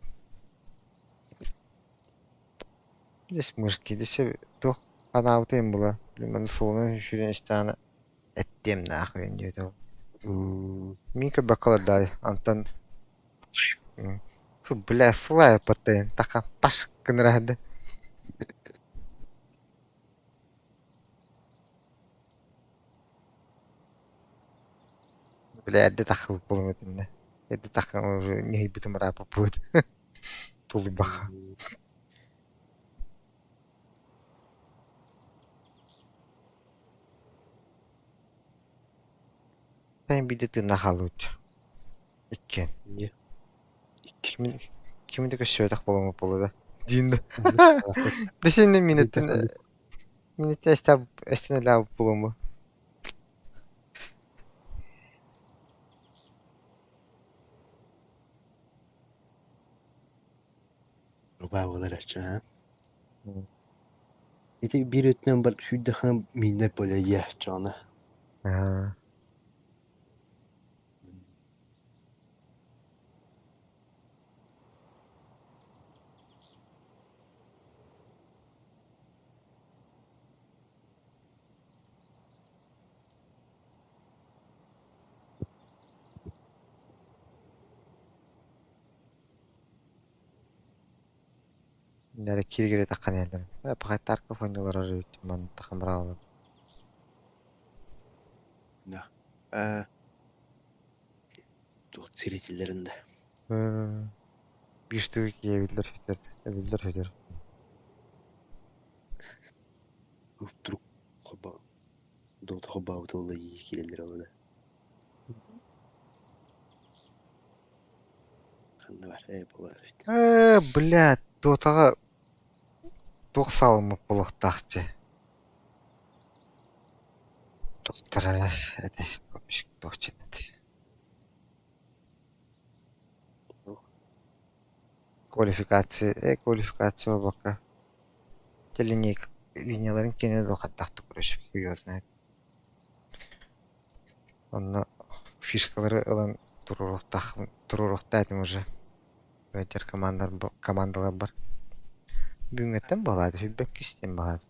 Дес мышки десе тоқ қанауытайым бұла. Блин, соны жүрен істаны әттем нахуен деді ол. Минка бақаладай, антан. Фу, бля, слая патайын. Тақан пашық кінірәді. Бля, әді тақылып болым өтінде. Әді тақын уже не бітім рапы бұд. Толы бақа. Тайын бидеті нақалы өт. Иккен. Не? Кімді көшіветақ болымы болыда. Дейінді. Десенде минуттен әстен әлі абып болымы. Bağlar açacağım. Bir ötünen var, şu daha minne böyle yahcana. Aa. Нәре киргере таққан елдім. Пақай тарков ойналар арыйты, маны тақамыра алып. Да. Тут зрительlerinde. Bir штуки евилдер федер. Вдруг хоба. Дот хоба утола iyi gelenler oldu. Kanda var, var. Блядь, дотаға тоқ салымып болықтақты. Тоқтыра, әді, көпішік тоқ ченеді. Квалификация бака. Линияларын кенеді оқаттақты көрішіп құйозына. Онна фишкалары ылан тұрурықта әдім уже. Өтер командалар бар. Бүгінгеттен балады, фидбэк кестен балады.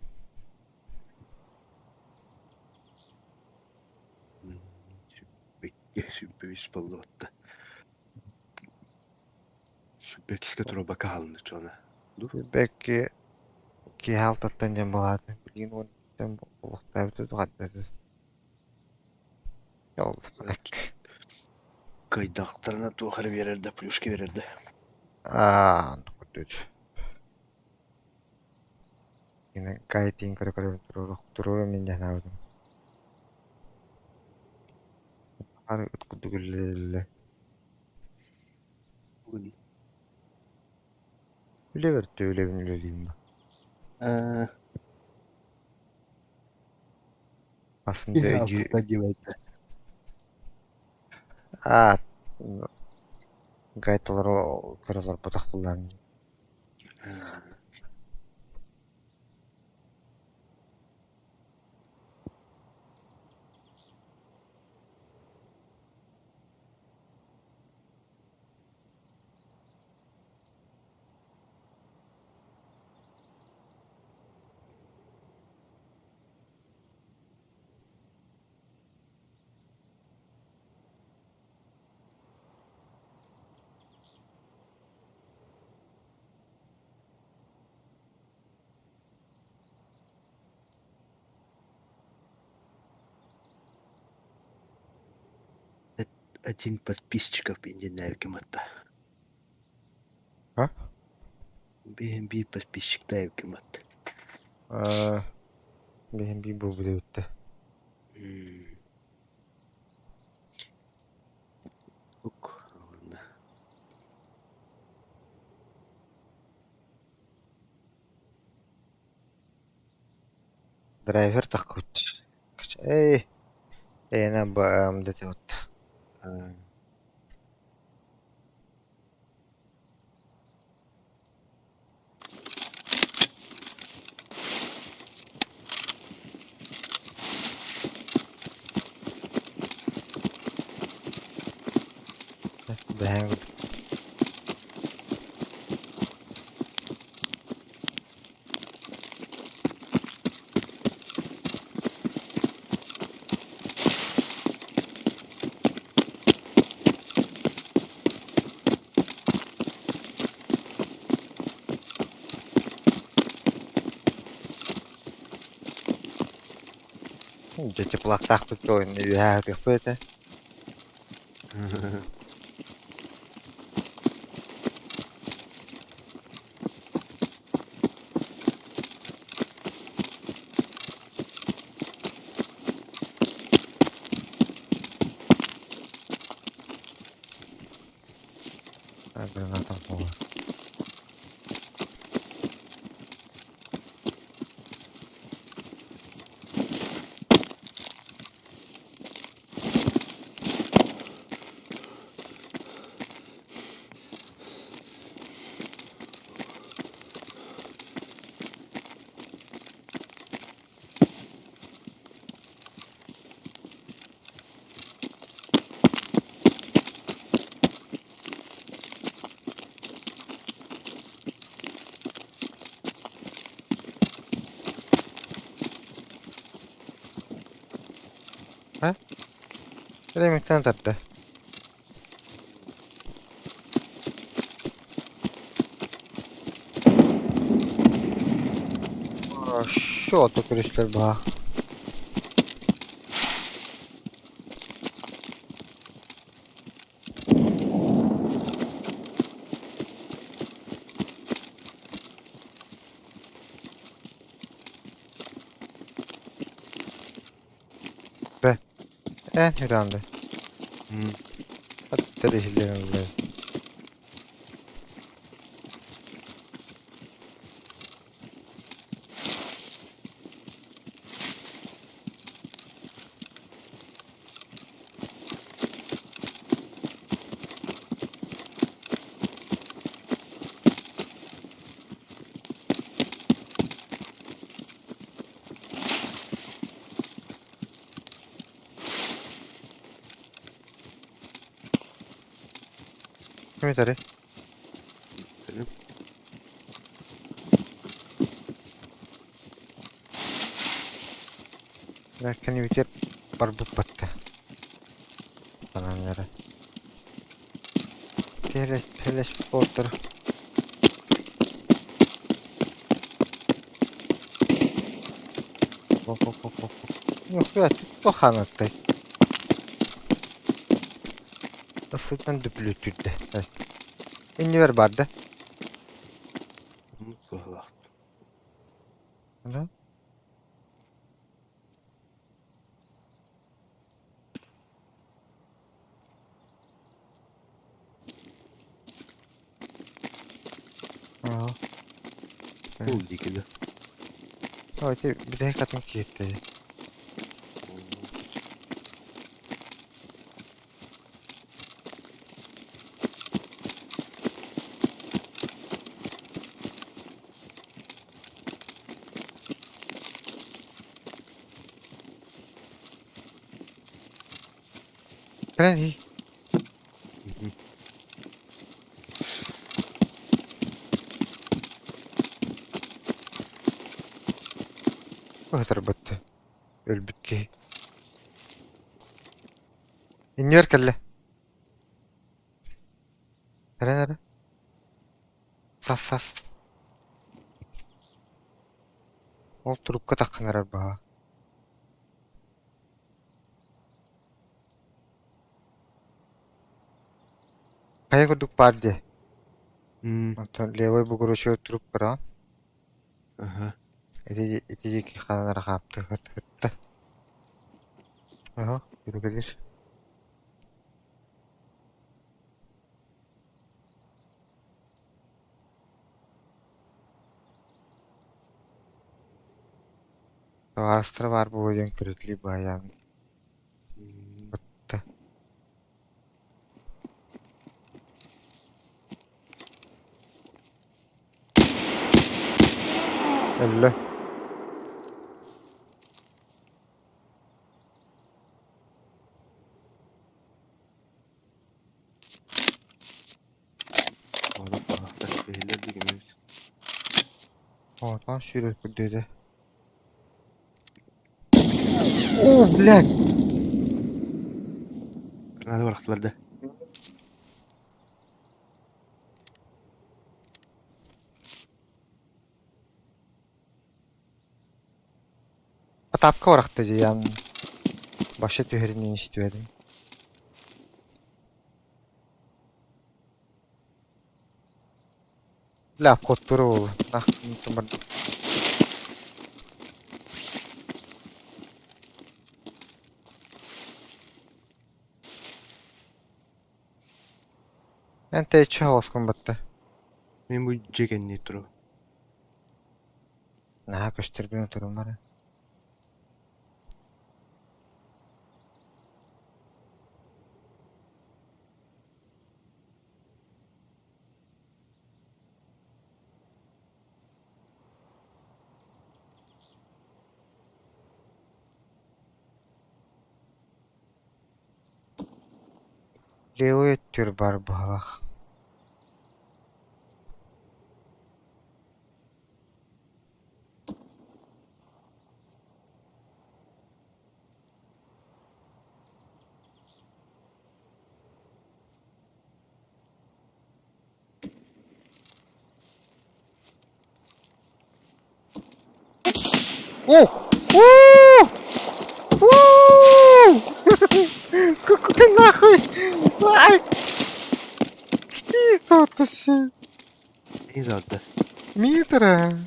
Sübbevis ballotta. Sübbekiske tura baka halını çona. Фидбэкке ки халтаттан ден балады. Білген онден болықта өті тұғаддады. Yolda bırak. Kaydaklarına tuğarı verirdi, plüşki verirdi. Kötü. Yine gayet iyi durur min yanavdım. Har utkudu gülle. Öyle verdi öyle öyleyim ben. Aslında гайталар көрөлөр батак булларын. Один подписчиков не знаю, кем это. А? BNB подписчик да кем это. BNB bu öttü. Yok, драйвер такут. Эй, эна бамдыты вот. А, Бэһэң. Жете плактах бит ойын үйәгдік бөті. Гранатам болар. Ha? Remekten tattı. Şu otokürüşler bak. Be. En hürandı. м, Hatta rehillerim. Kimi tarı? Benim. Lakin bitir barbuk battı. Bananları. Peleş botları. Hop. Yok ya, bu hanattay. Isıtman düplütürdü. Evet. İnni ver barda. Мутлаглах. Hı? Aa. Ул дикиді. Hadi bir de katın gitti. Ben iyi. O kadar battı. Ölbük ki. İnni ver kelle. Nere? Sas. Ол трубка таққанар ба. Кая көрдік бар де. м, Онтон левой бугурушо трубкара. Ага. Ити ки ханара қапты. Хытта. Ага, yürü. Arastıra var bu oyun kırıklığı bayağı. Hmm, Öyle. Orada balıklar beyler de gümüş. Oradan şöyle dedi. Oo, блядь. Granada bıraktılar da. Atapka olarak dedi yani. Başa tüherini istedim. Laf kotturu oldu. Nah, unuttum. Ben teçhü havaskum battı. Men bu jegen ne turu? Nah, gösterdiğin oturumları. Leo ettiyor barbaha. Oh! Woo! Woo! Какой нахуй! Ай! Что это вообще? Neydi adı? Митра!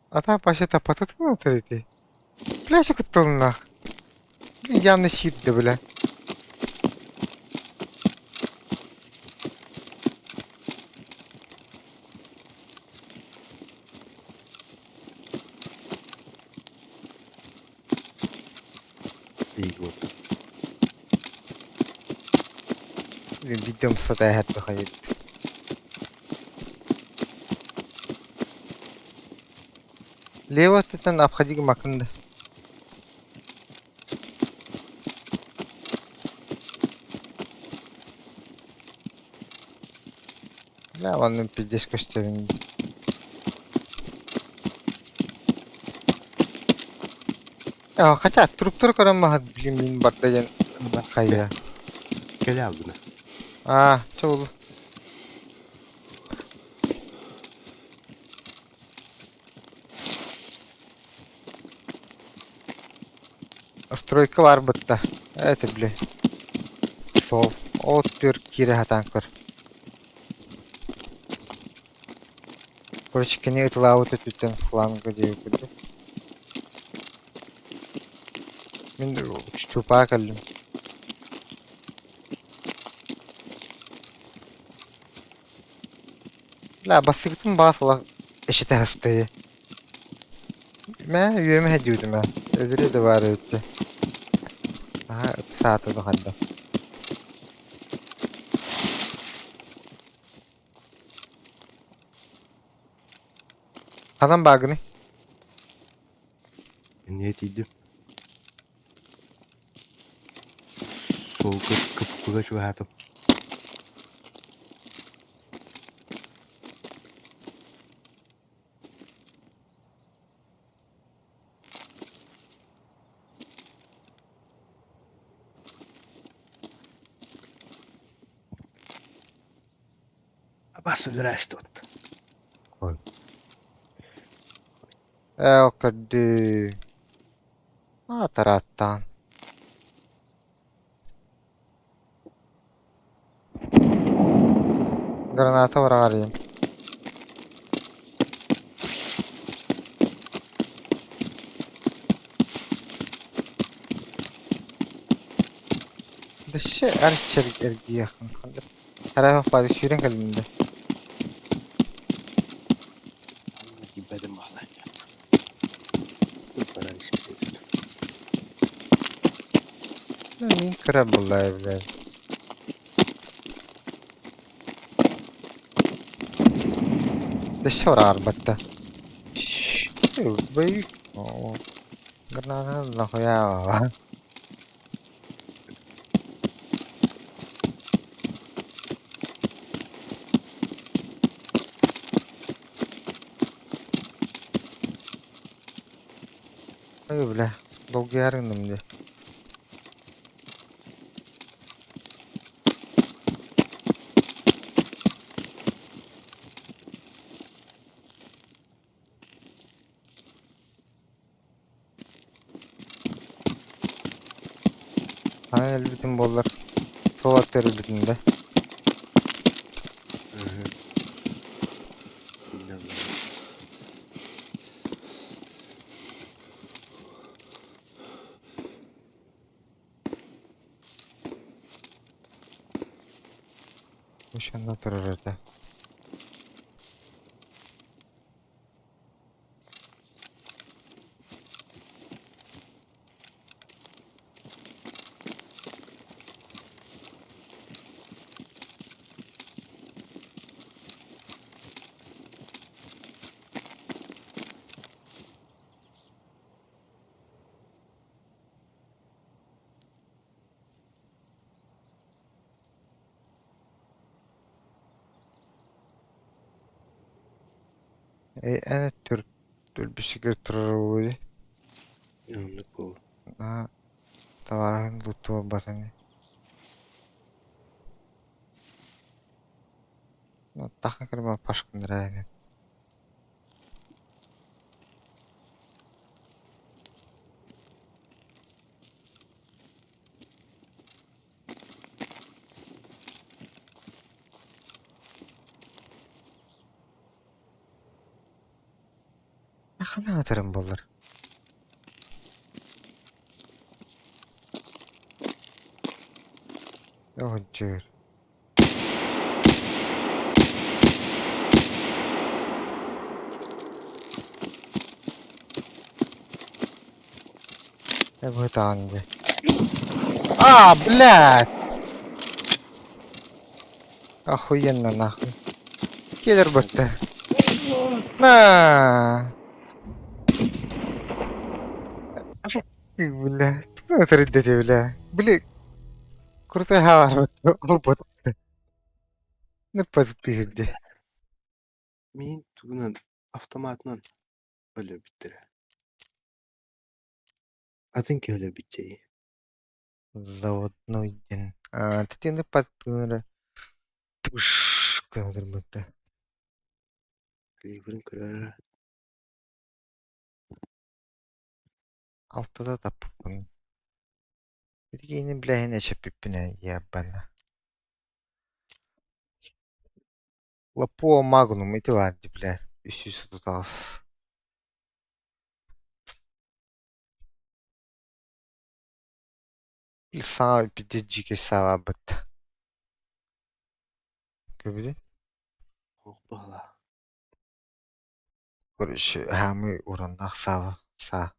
А там вообще-то патат внутри. Бля, что ты нах? Явно щит, да, бля. İyi oldu. Видим, что это я ходит. Лево ты там обходи макында. Бля, вон пиздец костюм. Хотя туруп карамахат билим мин бардаган Bas кайя. Gel aldın. Чол. Стройка бар бытта. Это, бля. Сол. От төр кире хатанкыр. Короче, кене ытылауыты түттен сланга деп көрдү. Мен чупа калдым. Бля, басыктын басыла эшите хасты. Мен үйөмө хедиудум мен. Ödürü de var öttü. Aha 3 saat oldu hadi. Adam bagını. Niyetiydim. Sol kapıda şu hayatım. Bas öldürəşdi ottu. O kadar. Taraftan. Granata var arayayım. Dışı her içerik ergi yakın kalır. Her hafta paylaşıyorum kalbimde. Sıra bulayı bile. Dışarı arbatta. Büyük. Oo. Granada la koyar. Öyle. Dolgu yarındım diye. Hani elbitin bollar. Solat elbitinde. Hı hı. İnanılmaz. Nişanda durur orada. Ene tür. Tür bir şey götürür böyle. Yanlık bu. Ha. Tavarın lutu basını. Takın kırma paşkındır yani. Ne kadar atarım bollar. Yok cür. Ne bu tanrı. Блядь! Охуенно нахуй. Gelir bıttı. На! Бля, кто это рыдать, бля? Бля, крутой хавар, робот. Ne pazık değildi. Men tug'nan avtomatdan o'lib bitdi. Adinki o'lib bitdi. Заводной день. А, ты не пазык. Пуш, кадр быттı. Livrin ko'rar. Altıda da pupun. Dedi ki yine bile ne çepipine ya bana. Лапуа Магнум ити vardı bile. Üst üste tutas. Bir sağ bir de cike sağ bıttı. Göbülü. Hoppala. Görüşü hami oranda sağ sağ.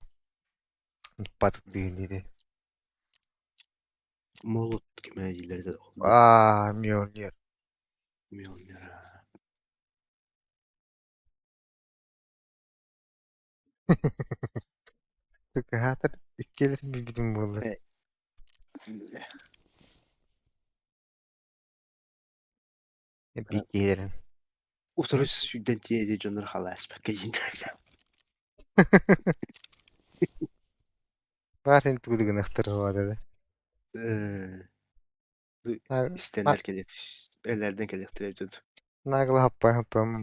Batık değildi. Molot kiməciklərdə oldu. Aa Mjolnir. Mjolnir. Çünkü hatır gelirim bir bilim bulur. Hə. Bir gelirim. Oturuz studentiyə edəcəklər xalas paketində. Var senin tuğdu gınıhtır o adada. İstənlər gəlir. Ellərdən gəlir televizyon. Nagla happa mı?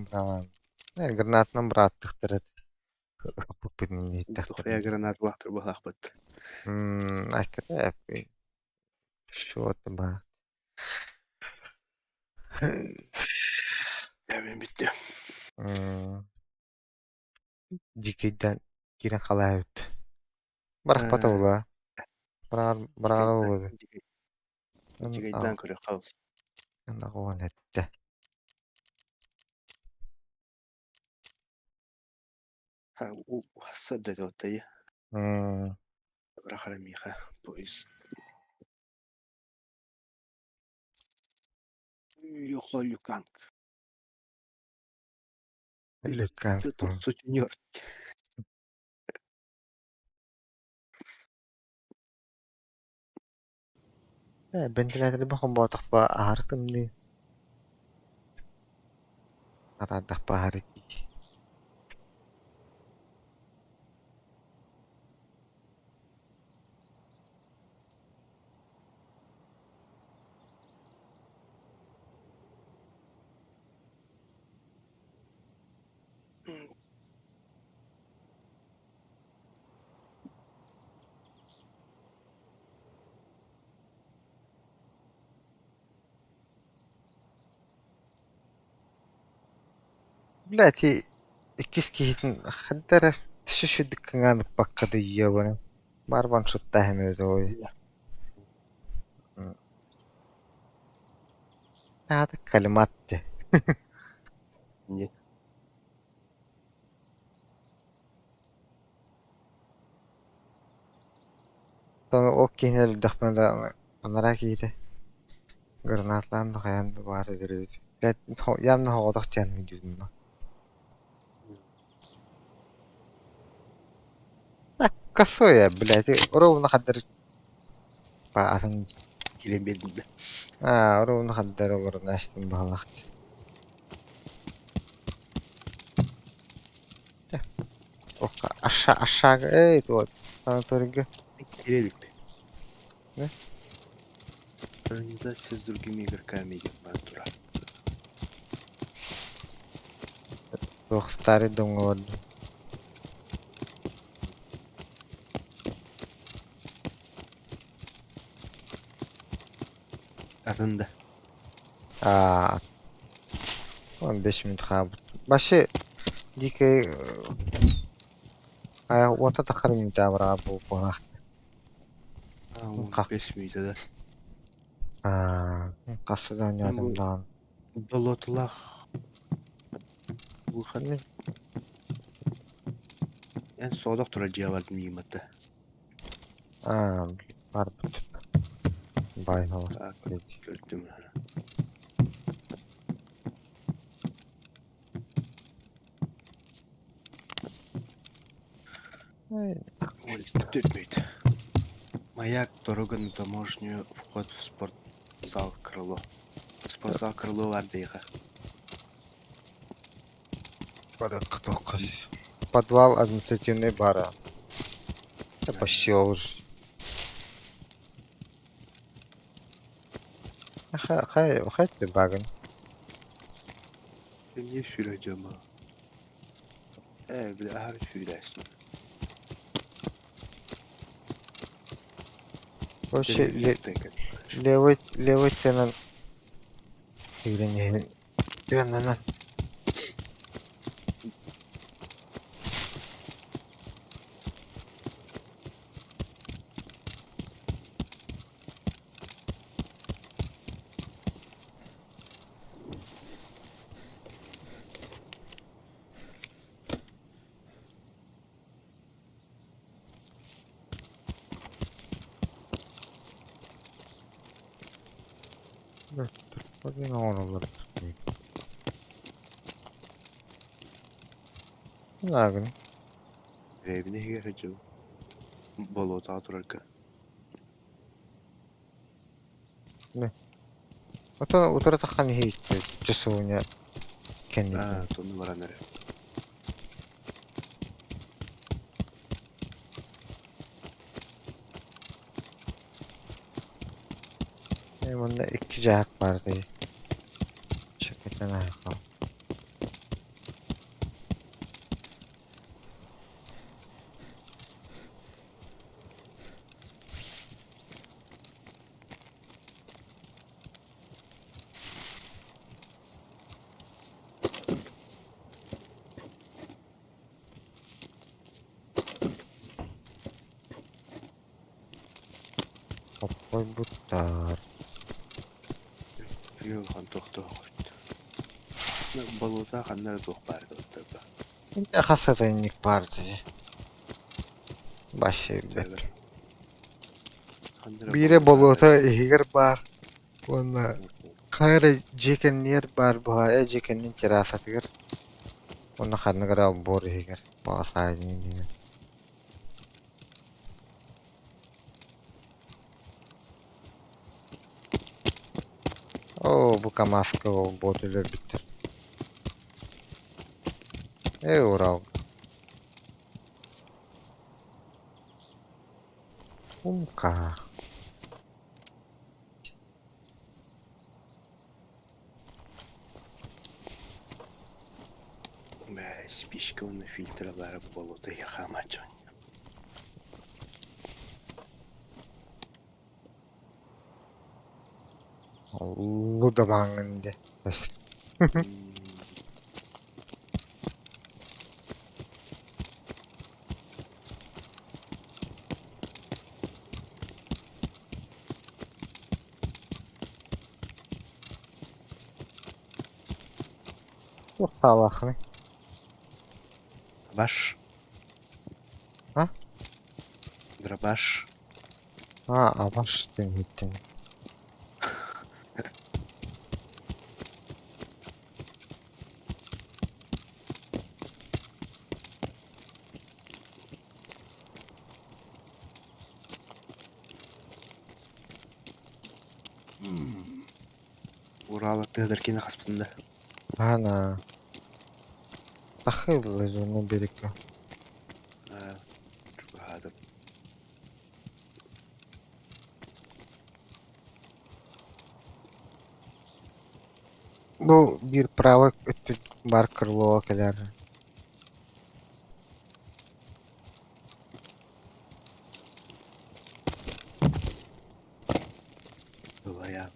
Ne granatla bıraktıktır. Happa pidin Toxuya yittiktir. granat vaxtır bu xaqbət. Hakikaten yapayım. Şu otu Əmin bitdi. Dikiden kira kalayut. Barak pata ula. Barar ula. Cigaydan көрі қалыс. Anda kovan ette. Ha, o sabda da otayı. Hmm. Bırakırım yıka. Bu iz. Йохло Люканг. Лükkan. Тут сутенер. Ventilatorı bakın botak ba ağrıtım ni. Aradak ba ağrıtı. Bilati ikis kihitin haddara şu dükkanı bakkadı yiyor bana. Barban şut tahmin ediyor. Hadi kalimattı. Не. Sonra o kihinler dükkanı onlara giydi. Granatlandı kayandı var ediyordu. Yanına hoğdak canım gidiyordu. Косое, блядь, ровно хаддар баасын. Келемедім де. Ровно хаддар олар наштын баглахт. Ока aşağı вот санаторийге. Келелік пе? Ne? Организация с другими игроками идет на тура. Yok старый дом oldu. Adında. 15 minut kabut. Başı dikey orta takar minut abra bu konak. 15 miydi de. Kasıdan Bu yadımdan. болотылах. Bu хан. En soğuk tura cevap miyimati. Var bu. Bay hava. Gördüm. Ой, мейт. Маяк, дорога на таможню, вход в спортзал крыло. Спортзал крыло var дейға. Порядка только. Подвал административный бара. Почти уже. Хай ты баган. Ne süreceğim ha? Bile her sürersin. Вообще левый тенан. Или не тенан. Bugün olur. Lagın. Evine gireceğim. Bolota durarken. Утро тахан хийх часууня кэнни. Тону var anere. Bunda iki cihat vardı. Çeketten ayakkabı. Koy butlar. Yok han tohtu koydu. Bolota hanlar toh bardı oturdu. Ne hasatınlık vardı. Başı bile. Bire bolota ihir bar. Onda Hayır, jekenler bar bu haya jekenin kirasatı gir. Onu kanı gara bor heger. Bağız ayını diye. Oo, bu kamaska o botular bitir. Uğrav. Umka. Спичкованный фильтрлары болота яхамачон. Luda mangında. Çok salaklı. Баш. Ha? Дробаш. Ha, avaş gittin. Урал тыгдыркины хаспытында. Ana. Takıldı zonu birikti. Чугадым. Bu bir prava ötü bar kırlığa kadar. Бывая.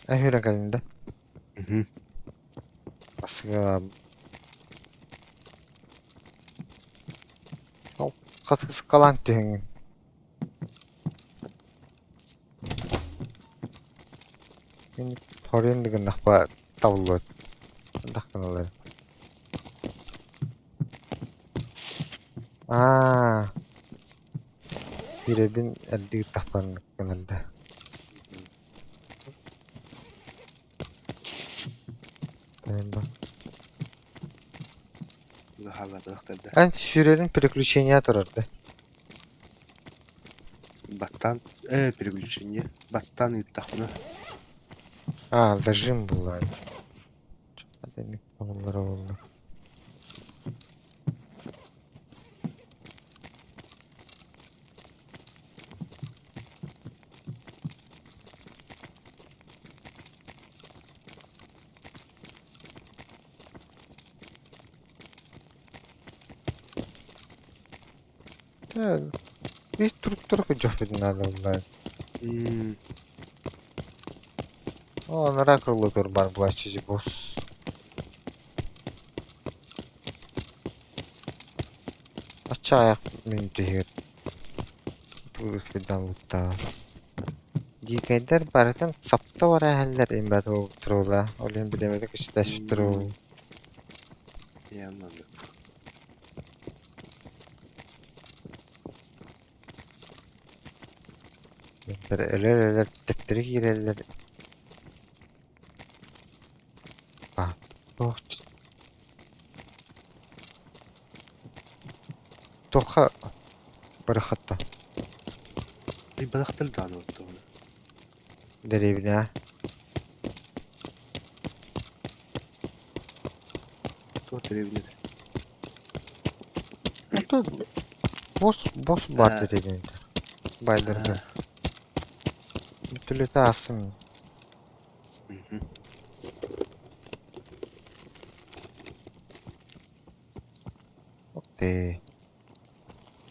Öyle geldi. Мгм. Aslında çok katkısı kalan tühün. Şimdi koreyan digin nakba tavlu. Dakikalar. Aa. Birebin elde tapan kanalda. Tamam. Hala дыктырды. Ben sürenin приключениyator'dı. Баттан переключение. Баттан ыттахмына. Ha, zajim bunlar. Hadi ne konulara oldu. Evet. Bir durup hocam edin adamlar. Onlara akıllı kurban bulaşıcı boss. Aşağı ayak müntehir. Bu fidanlıkta. Dikeyder baratan sapta var haller imbat o trola. Olen bilemedik işte tro. Я надо. Bir eller tepleri girerler. Ah. Oh. Toka. Barakatta. И бадахтырды аны оттугуна. Derebine. То древнеде. Hatta boss Ha. var derebine. Baydırdı. Bir türlü de asım. Мгм. De.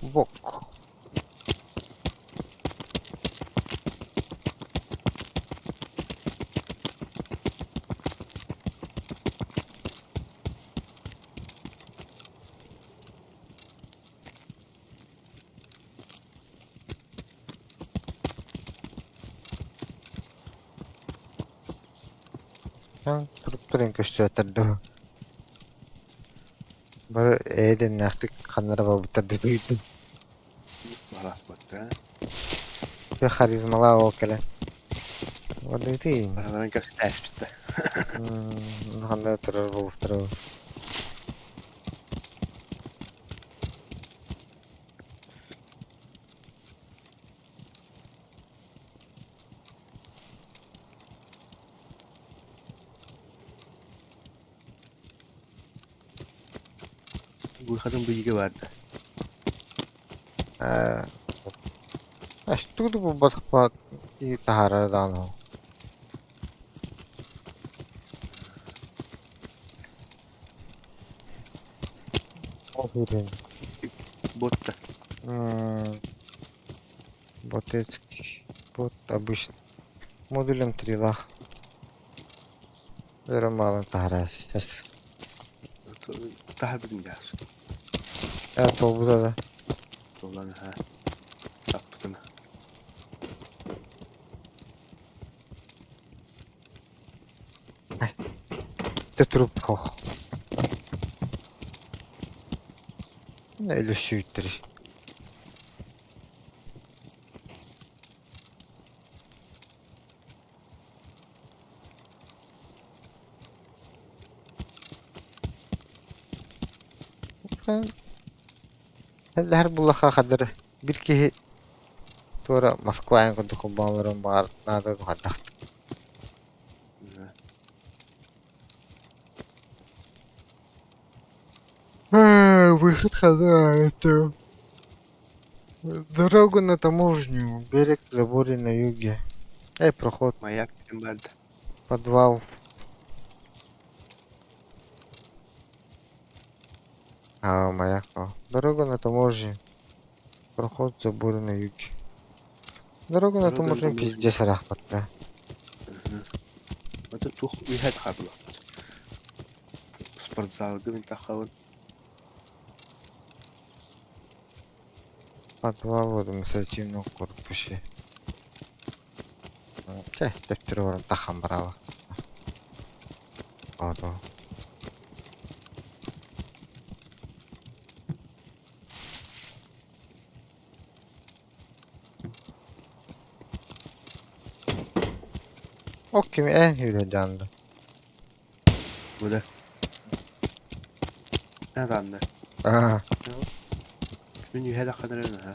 Bok. Sen turup durun köşeye. Böyle eğden yaktık kanlara babıtırdı duydum. Balak battı. Bir karizmalar o kele. O değil. Paraların kaç ters bitti. Kanlar oturur buluşturur. Bu kadın bıyığı vardı. Aştı bu batık bak. İyi taharadan o. O birin. Botta. Ботецкий. Вот обычно. Модулем 3 лах. Мало tahara. Сейчас. Daha bir gün gelsin. Evet o burada da. Dolanı ha. Sapıtını. De trup koch. Öyle süйтtir. Her bulaha kadar bir ki sonra Moskva'ya kudu kubanlarım var. Nada da hadak. Выход хода это дорогу на таможню, берег заборе на юге. Проход, Mayak dedim vardı. подвал. Маяк. Дорога на таможню. Проход заборе на юге. Дорога на Дорога на таможню таможню. пиздец рахпатта. Mata tuh ühet kablo. Спортзал gibi takavun. Подвал в административном корпусе. Defteri var takan baralı. Oldu. O kimi en hüyle canlı. Bu da. Ne landı? Aha. Gün ühet kadar öyle ha.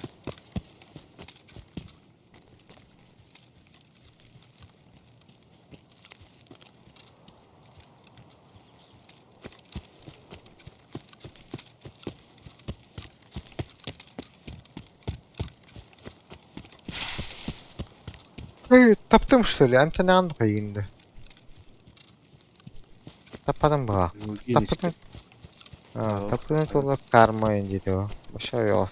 Hey, taptım что ли? Ante ne andı kayındı? Tapadım bak. Yine Tapadım. işte. Yok, Tapadım tola karmayın dedi o. Başa yok.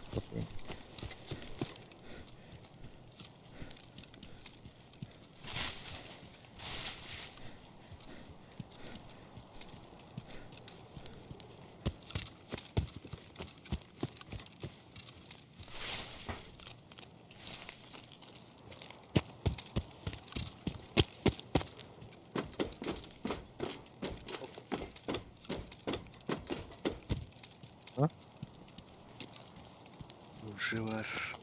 Ucu var.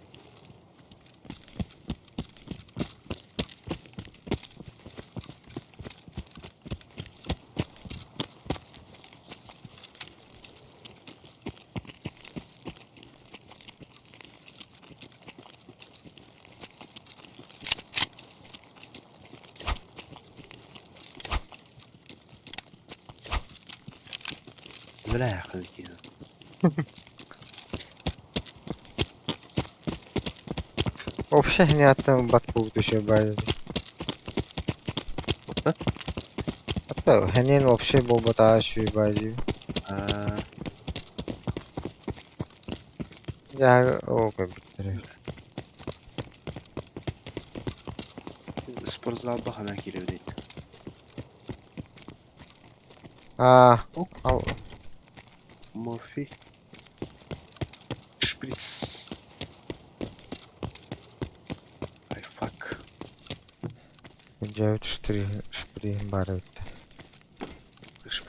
Böyle yakın ki. Вообще не attım batbu düşüyor böyle. Hatta henin вообще boba daha şu böyle. Ya o kadar. Спортзал bakana giriyor değil. Ok. Al. Morfi. Şpritz. Ay fuck. Девять штри шприн бар өтті.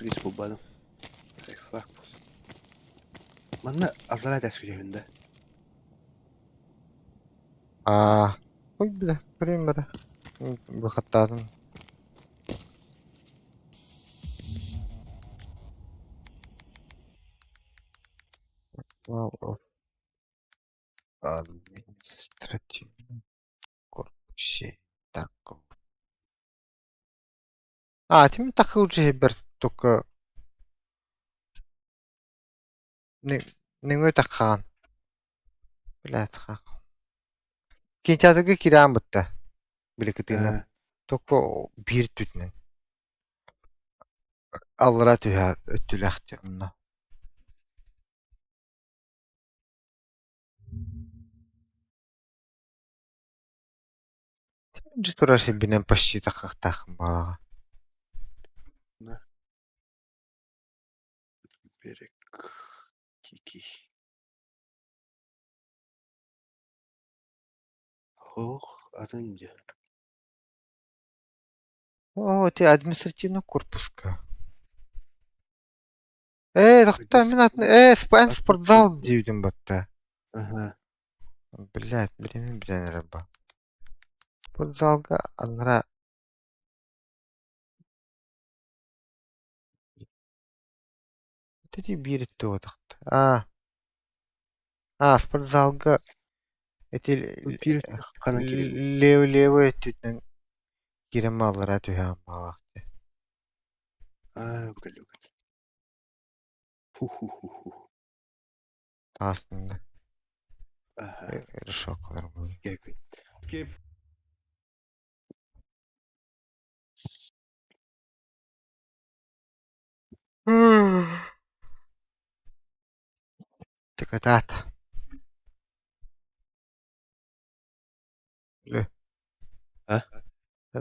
Плис бубаdım. Фак бус. Манна азара дәскүлегендә. Ой, бля, көрейін бәрі. Бұқаттадым. Wall of Administrative Корпусе. Так. Тим такы уже бір только неңөй таққан. Блядь, хақ. Кинотеатрға кирәм бітті. Білекетігінен. Только бір түтінен. Алыра түйәр өттіләқті онна. Жүз тұрар бінен почти тақықтақым балаға. Берек. Кики. Ох, адынде. О, ти административный корпуска. Тақта, мен атын, спортзал деудің бәтті. Ага. Блядь, білемін рәба. Спортзалға аныра... Тәді бір етті отақты. Спортзалға... Леу өттітінің керемі алыра түйәм балақты. Өкіл. Ху-ху-ху-ху. Тасында. Ага. Решокалар бұл. Гербет. Скип. Так это. Ле.